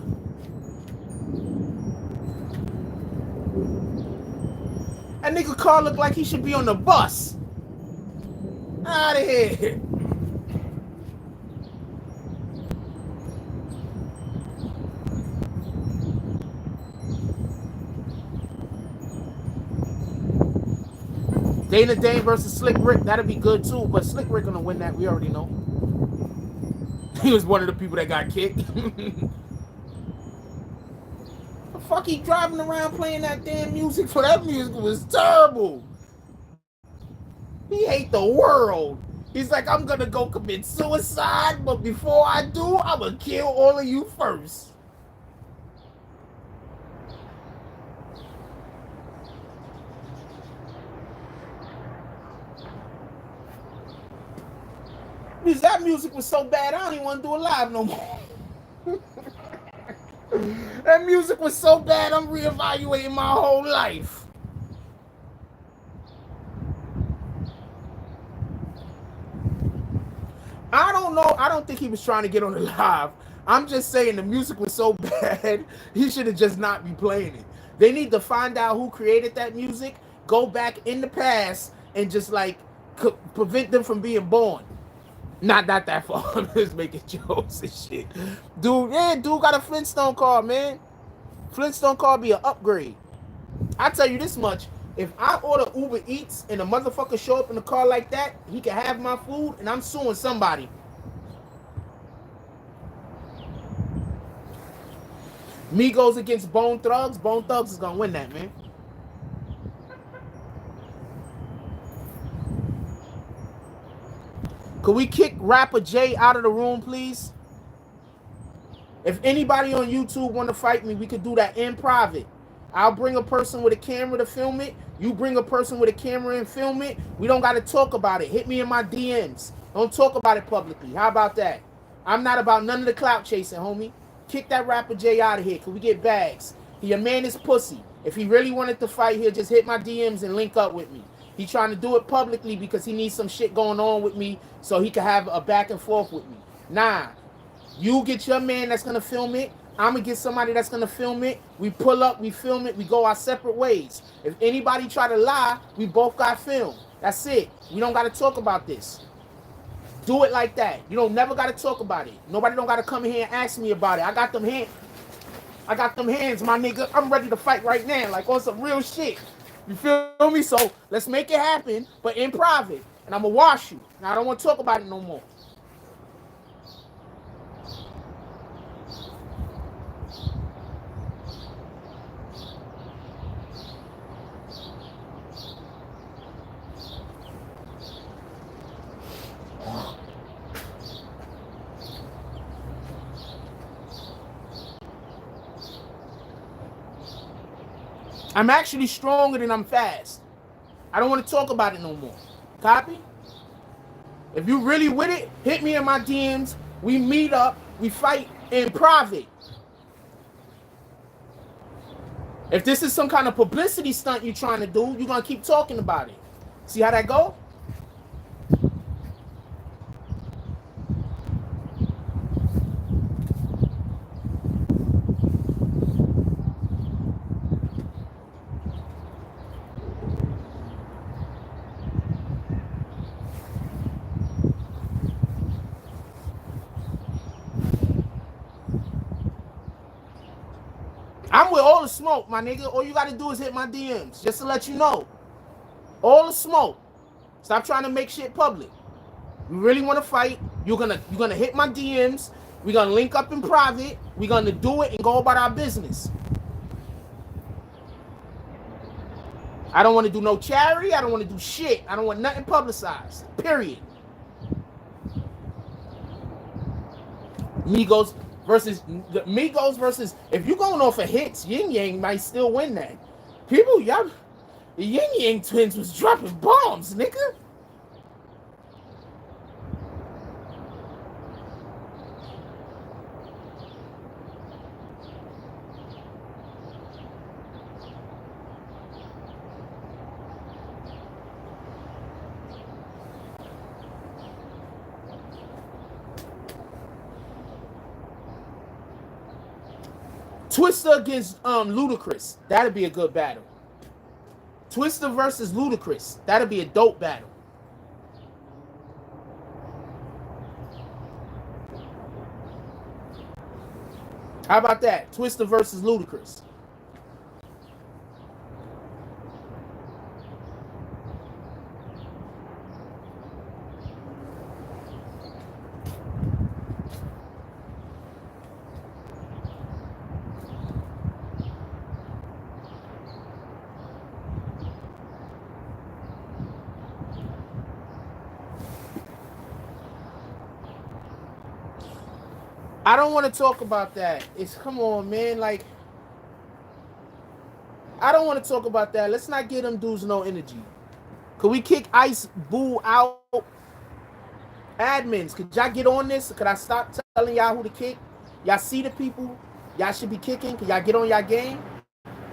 That nigga car looked like he should be on the bus. Out of here. Dana Dane versus Slick Rick. That'd be good too, but Slick Rick gonna win that. We already know. He was one of the people that got kicked. The fuck he driving around playing that damn music for? That music was terrible. He hate the world. He's like, I'm gonna go commit suicide, but before I do, I'm gonna kill all of you first. Because that music was so bad, I don't even want to do it live no more. That music was so bad, I'm reevaluating my whole life. I don't know. I don't think he was trying to get on the live. I'm just saying the music was so bad, he should have just not be playing it. They need to find out who created that music, go back in the past, and just like prevent them from being born. Not that far. I'm just making jokes and shit. Dude got a Flintstone car, man. Flintstone car be an upgrade. I tell you this much. If I order Uber Eats and a motherfucker show up in a car like that, he can have my food and I'm suing somebody. Migos against Bone Thugs. Bone Thugs is gonna win that, man. Could we kick rapper Jay out of the room, please? If anybody on YouTube want to fight me, we could do that in private. I'll bring a person with a camera to film it. You bring a person with a camera and film it. We don't got to talk about it. Hit me in my DMs. Don't talk about it publicly. How about that? I'm not about none of the clout chasing, homie. Kick that rapper Jay out of here. Could we get bags? Your man is pussy. If he really wanted to fight here, just hit my DMs and link up with me. He trying to do it publicly because he needs some shit going on with me so he can have a back and forth with me. Nah. You get your man that's going to film it. I'm going to get somebody that's going to film it. We pull up, we film it, we go our separate ways. If anybody try to lie, we both got film. That's it. We don't got to talk about this. Do it like that. You don't never got to talk about it. Nobody don't got to come in here and ask me about it. I got them hands. I got them hands, my nigga. I'm ready to fight right now, like on some real shit. You feel me? So let's make it happen, but in private. And I'm going to wash you. Now, I don't want to talk about it no more. I'm actually stronger than I'm fast. I don't want to talk about it no more. Copy? If you really with it, hit me in my DMs. We meet up. We fight in private. If this is some kind of publicity stunt you're trying to do, you're going to keep talking about it. See how that go? I'm with all the smoke, my nigga. All you got to do is hit my DMs, just to let you know. All the smoke. Stop trying to make shit public. You really want to fight, you're gonna hit my DMs. We're going to link up in private. We're going to do it and go about our business. I don't want to do no charity. I don't want to do shit. I don't want nothing publicized. Period. Migos versus if you going off of hits, Yin Yang might still win that. People, y'all, the Yin Yang twins was dropping bombs, nigga. Twista against Ludacris. That'd be a good battle. Twista versus Ludacris. That'd be a dope battle. How about that? Twista versus Ludacris. I don't want to talk about that. It's, come on, man. Like, I don't want to talk about that. Let's not give them dudes no energy. Could we kick Ice Boo out? Admins, could y'all get on this? Could I stop telling y'all who to kick? Y'all see the people y'all should be kicking? Could y'all get on y'all game?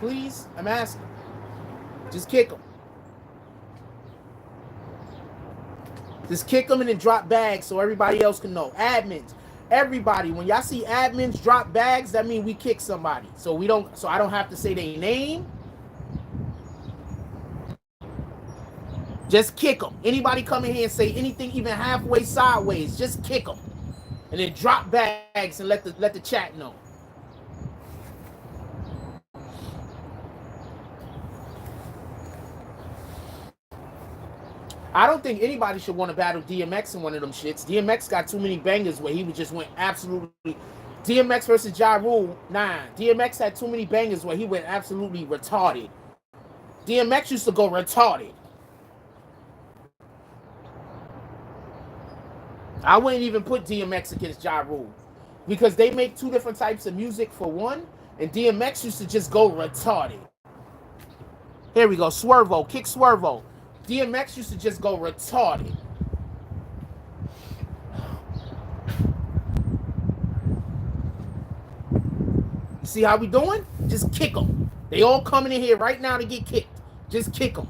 Please, I'm asking. Just kick them. Just kick them and then drop bags so everybody else can know. Admins. Everybody, when y'all see admins drop bags, that means we kick somebody. So I don't have to say their name. Just kick them. Anybody come in here and say anything even halfway sideways, just kick them. And then drop bags and let the chat know. I don't think anybody should want to battle DMX in one of them shits. DMX got too many bangers where he just went absolutely... DMX versus Ja Rule, nah. DMX had too many bangers where he went absolutely retarded. DMX used to go retarded. I wouldn't even put DMX against Ja Rule because they make two different types of music for one, and DMX used to just go retarded. Here we go, Swervo, kick Swervo. DMX used to just go retarded. You see how we doing? Just kick them. They all coming in here right now to get kicked. Just kick them.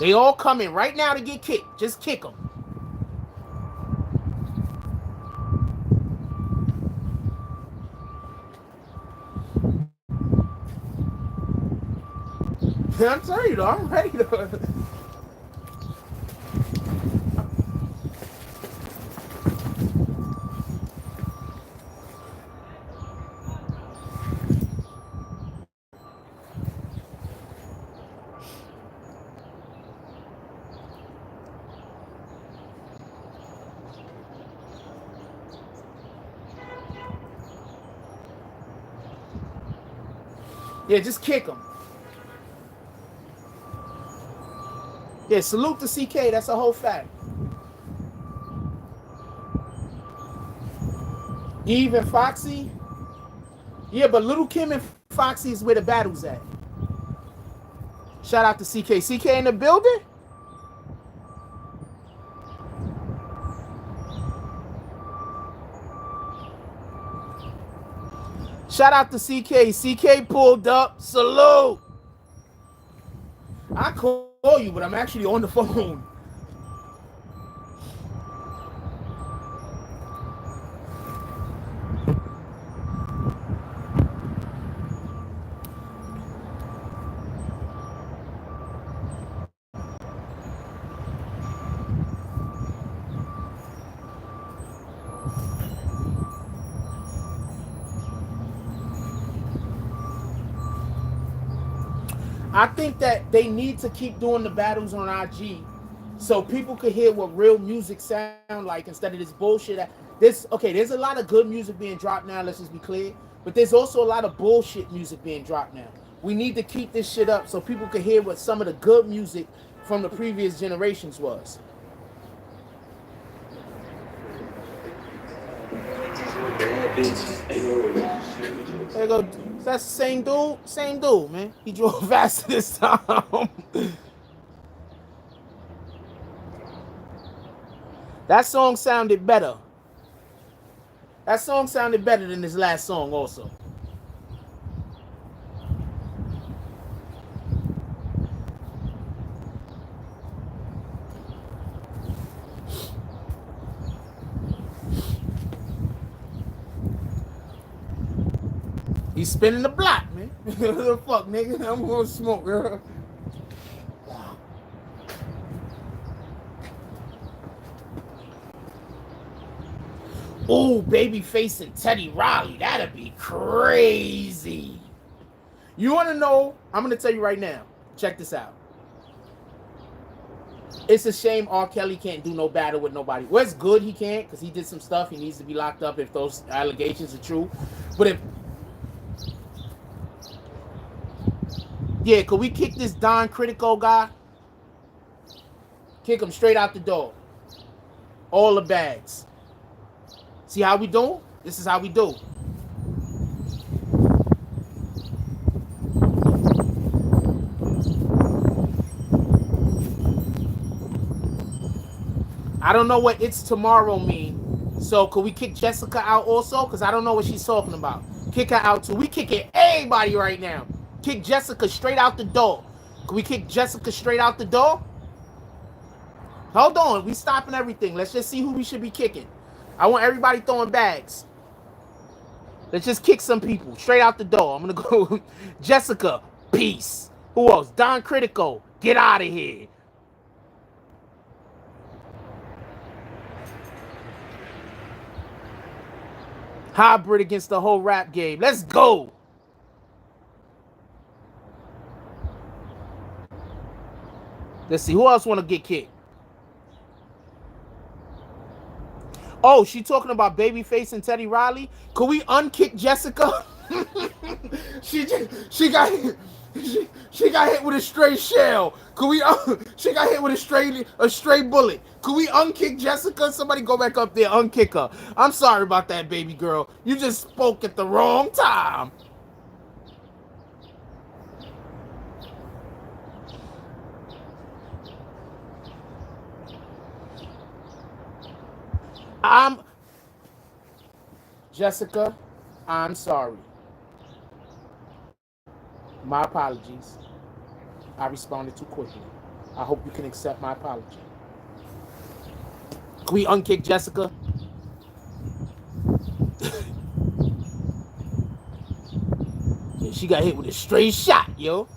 They all coming right now to get kicked. Just kick them. I'm telling you though, I'm ready to. Yeah, just kick them. Yeah, salute to CK. That's a whole fact. Eve and Foxy. Yeah, but Little Kim and Foxy is where the battle's at. Shout out to CK. CK in the building? Shout out to CK. CK pulled up. Salute. I call you, but I'm actually on the phone. I think that they need to keep doing the battles on IG so people could hear what real music sound like instead of this bullshit. There's a lot of good music being dropped now, let's just be clear, but there's also a lot of bullshit music being dropped now. We need to keep this shit up so people could hear what some of the good music from the previous generations was. There you go. That's the same dude? Same dude, man. He drove faster this time. That song sounded better. That song sounded better than this last song also. He's spinning the block, man. What the fuck, nigga? I'm gonna smoke, girl. Oh, Babyface and Teddy Riley. That'd be crazy. You want to know? I'm going to tell you right now. Check this out. It's a shame R. Kelly can't do no battle with nobody. Well, it's good he can't because he did some stuff. He needs to be locked up if those allegations are true. But if... Yeah, could we kick this Don Critical guy? Kick him straight out the door. All the bags. See how we do? This is how we do. I don't know what "it's tomorrow" mean. So could we kick Jessica out also? Because I don't know what she's talking about. Kick her out too. We kicking everybody right now. Kick Jessica straight out the door. Can we kick Jessica straight out the door? Hold on. We stopping everything. Let's just see who we should be kicking. I want everybody throwing bags. Let's just kick some people straight out the door. I'm going to go Jessica. Peace. Who else? Don Critical. Get out of here. Hybrid against the whole rap game. Let's go. Let's see. Who else want to get kicked? Oh, she talking about Babyface and Teddy Riley. Could we unkick Jessica? she She got hit with a stray shell. Could we? She got hit with a stray bullet. Could we unkick Jessica? Somebody go back up there, unkick her. I'm sorry about that, baby girl. You just spoke at the wrong time. Jessica, I'm sorry. My apologies. I responded too quickly. I hope you can accept my apology. Can we unkick Jessica? She got hit with a straight shot, yo.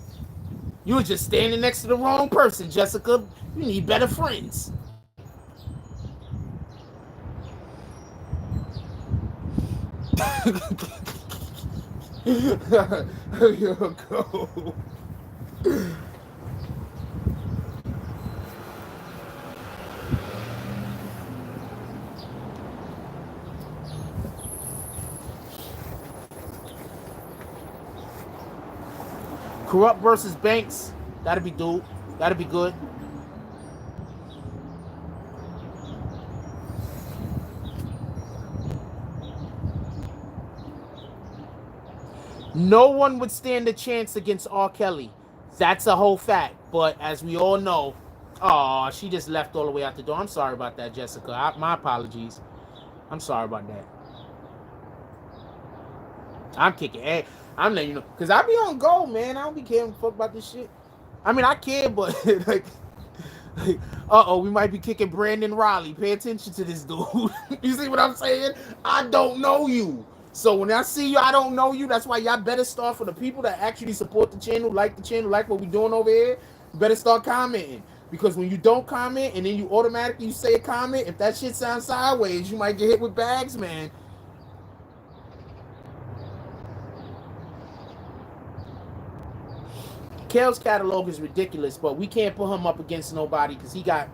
You were just standing next to the wrong person, Jessica. You need better friends. Here you go. Corrupt versus Banks. That'd be dude. That'd be good. No one would stand a chance against R. Kelly. That's a whole fact. But as we all know, oh, she just left all the way out the door. I'm sorry about that, Jessica. My apologies. I'm sorry about that. I'm kicking. Hey, I'm letting you know. Because I be on go, man. I don't be caring fuck about this shit. I mean, I care, but like uh-oh, we might be kicking Brandon Riley. Pay attention to this dude. You see what I'm saying? I don't know you. So when I see you, I don't know you. That's why y'all better start for the people that actually support the channel, like what we doing over here. You better start commenting. Because when you don't comment and then you automatically say a comment, if that shit sounds sideways, you might get hit with bags, man. Kel's catalog is ridiculous, but we can't put him up against nobody because he got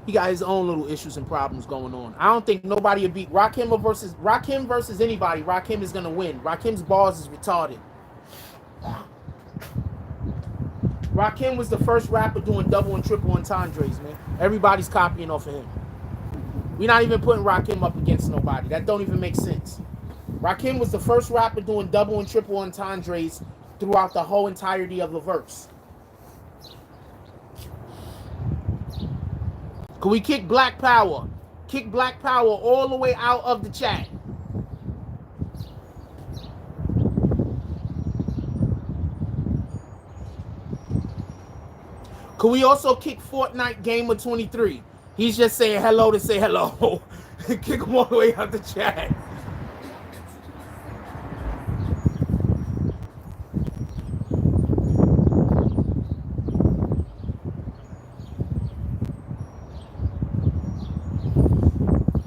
his own little issues and problems going on. I don't think nobody will beat Rakim versus anybody. Rakim is gonna win. Rakim's bars is retarded. Rakim was the first rapper doing double and triple entendres, man. Everybody's copying off of him. We're not even putting Rakim up against nobody. That don't even make sense. Rakim was the first rapper doing double and triple entendres throughout the whole entirety of the verse. Can we kick Black Power? Kick Black Power all the way out of the chat. Can we also kick Fortnite Gamer 23? He's just saying hello to say hello. Kick him all the way out the chat.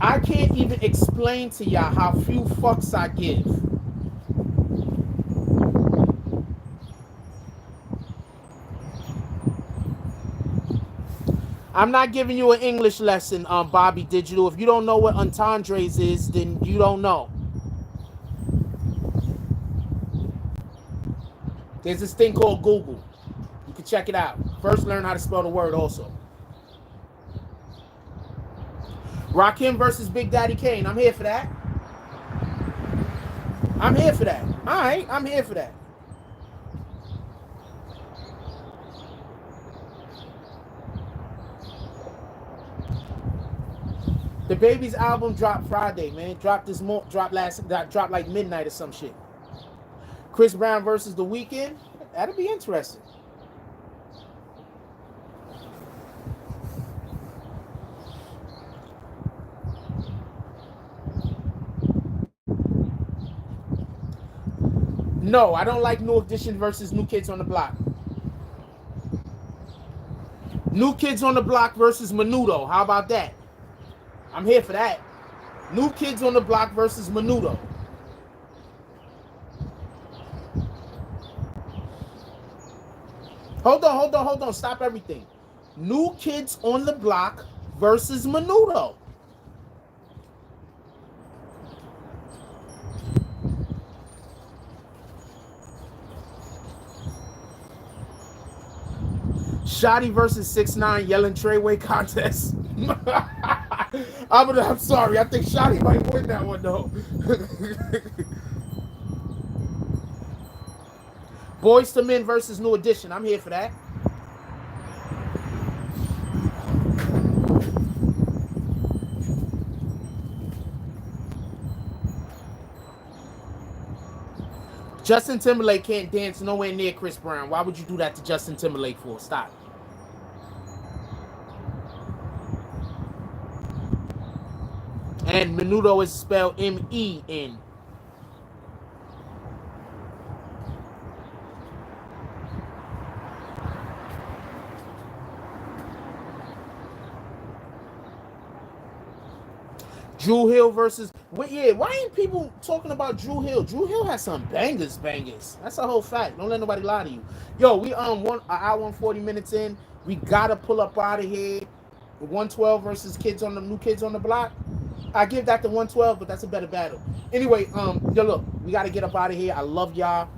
I can't even explain to y'all how few fucks I give. I'm not giving you an English lesson, Bobby Digital. If you don't know what entendres is, then you don't know. There's this thing called Google. You can check it out. First, learn how to spell the word also. Rakim versus Big Daddy Kane. I'm here for that. I'm here for that. All right, I'm here for that. DaBaby's album dropped Friday, man. Dropped like midnight or some shit. Chris Brown versus The Weeknd. That'll be interesting. No, I don't like New Edition versus New Kids on the Block. New Kids on the Block versus Menudo. How about that? I'm here for that. New Kids on the Block versus Menudo. Hold on. Stop everything. New Kids on the Block versus Menudo. Shotty versus 6ix9ine yelling Treyway contest. I'm sorry. I think Shotty might win that one though. Boys to Men versus New Edition. I'm here for that. Justin Timberlake can't dance nowhere near Chris Brown. Why would you do that to Justin Timberlake for? Stop. And Menudo is spelled M-E-N. Drew Hill versus... why ain't people talking about Drew Hill? Drew Hill has some bangers. That's a whole fact. Don't let nobody lie to you. Yo, we an hour and 40 minutes in. We gotta pull up out of here. 112 versus New Kids on the Block. I give that to 112, but that's a better battle. Anyway, yo, look, we gotta get up out of here. I love y'all.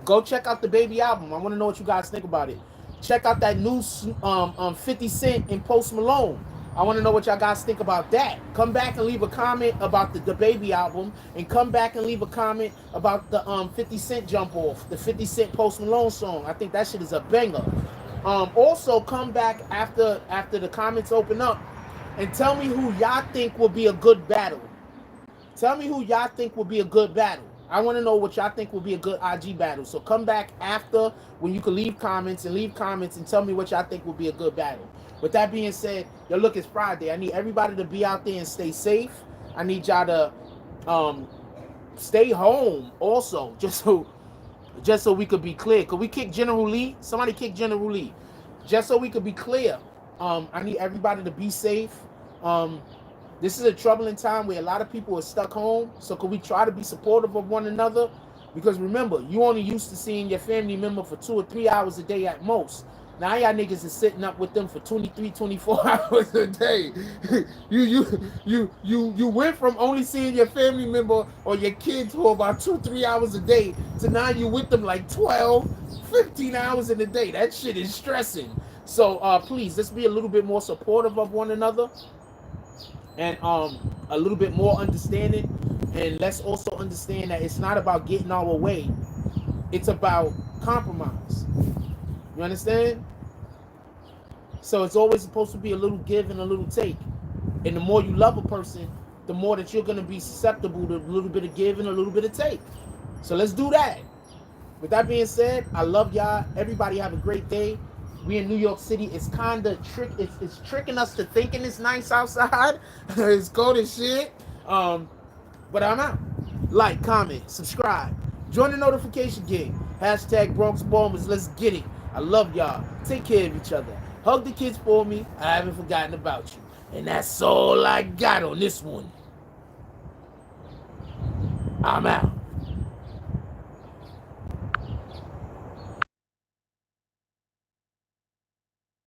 Go check out the DaBaby album. I want to know what you guys think about it. Check out that new 50 Cent and Post Malone. I want to know what y'all guys think about that. Come back and leave a comment about the DaBaby album, and come back and leave a comment about the 50 Cent Jump Off, the 50 Cent Post Malone song. I think that shit is a banger. Also, come back after the comments open up and tell me who y'all think will be a good battle. Tell me who y'all think will be a good battle. I want to know what y'all think will be a good IG battle. So come back after, when you can leave comments and tell me what y'all think will be a good battle. With that being said, yo, look, it's Friday. I need everybody to be out there and stay safe. I need y'all to stay home also, just so we could be clear. Could we kick General Lee? Somebody kick General Lee. Just so we could be clear. I need everybody to be safe. This is a troubling time where a lot of people are stuck home. So could we try to be supportive of one another? Because remember, you only used to seeing your family member for 2 or 3 hours a day at most. Now y'all niggas is sitting up with them for 23, 24 hours a day. You went from only seeing your family member or your kids for about 2, 3 hours a day to now you with them like 12, 15 hours in a day. That shit is stressing. So please, let's be a little bit more supportive of one another, and a little bit more understanding. And let's also understand that it's not about getting our way. It's about compromise. You understand? So it's always supposed to be a little give and a little take. And the more you love a person, the more that you're going to be susceptible to a little bit of give and a little bit of take. So let's do that. With that being said, I love y'all. Everybody have a great day. We in New York City. It's kind of it's tricking us to thinking it's nice outside. It's cold as shit. But I'm out. Like, comment, subscribe. Join the notification gang. Hashtag Bronx Bombers. Let's get it. I love y'all. Take care of each other. Hug the kids for me. I haven't forgotten about you. And that's all I got on this one. I'm out.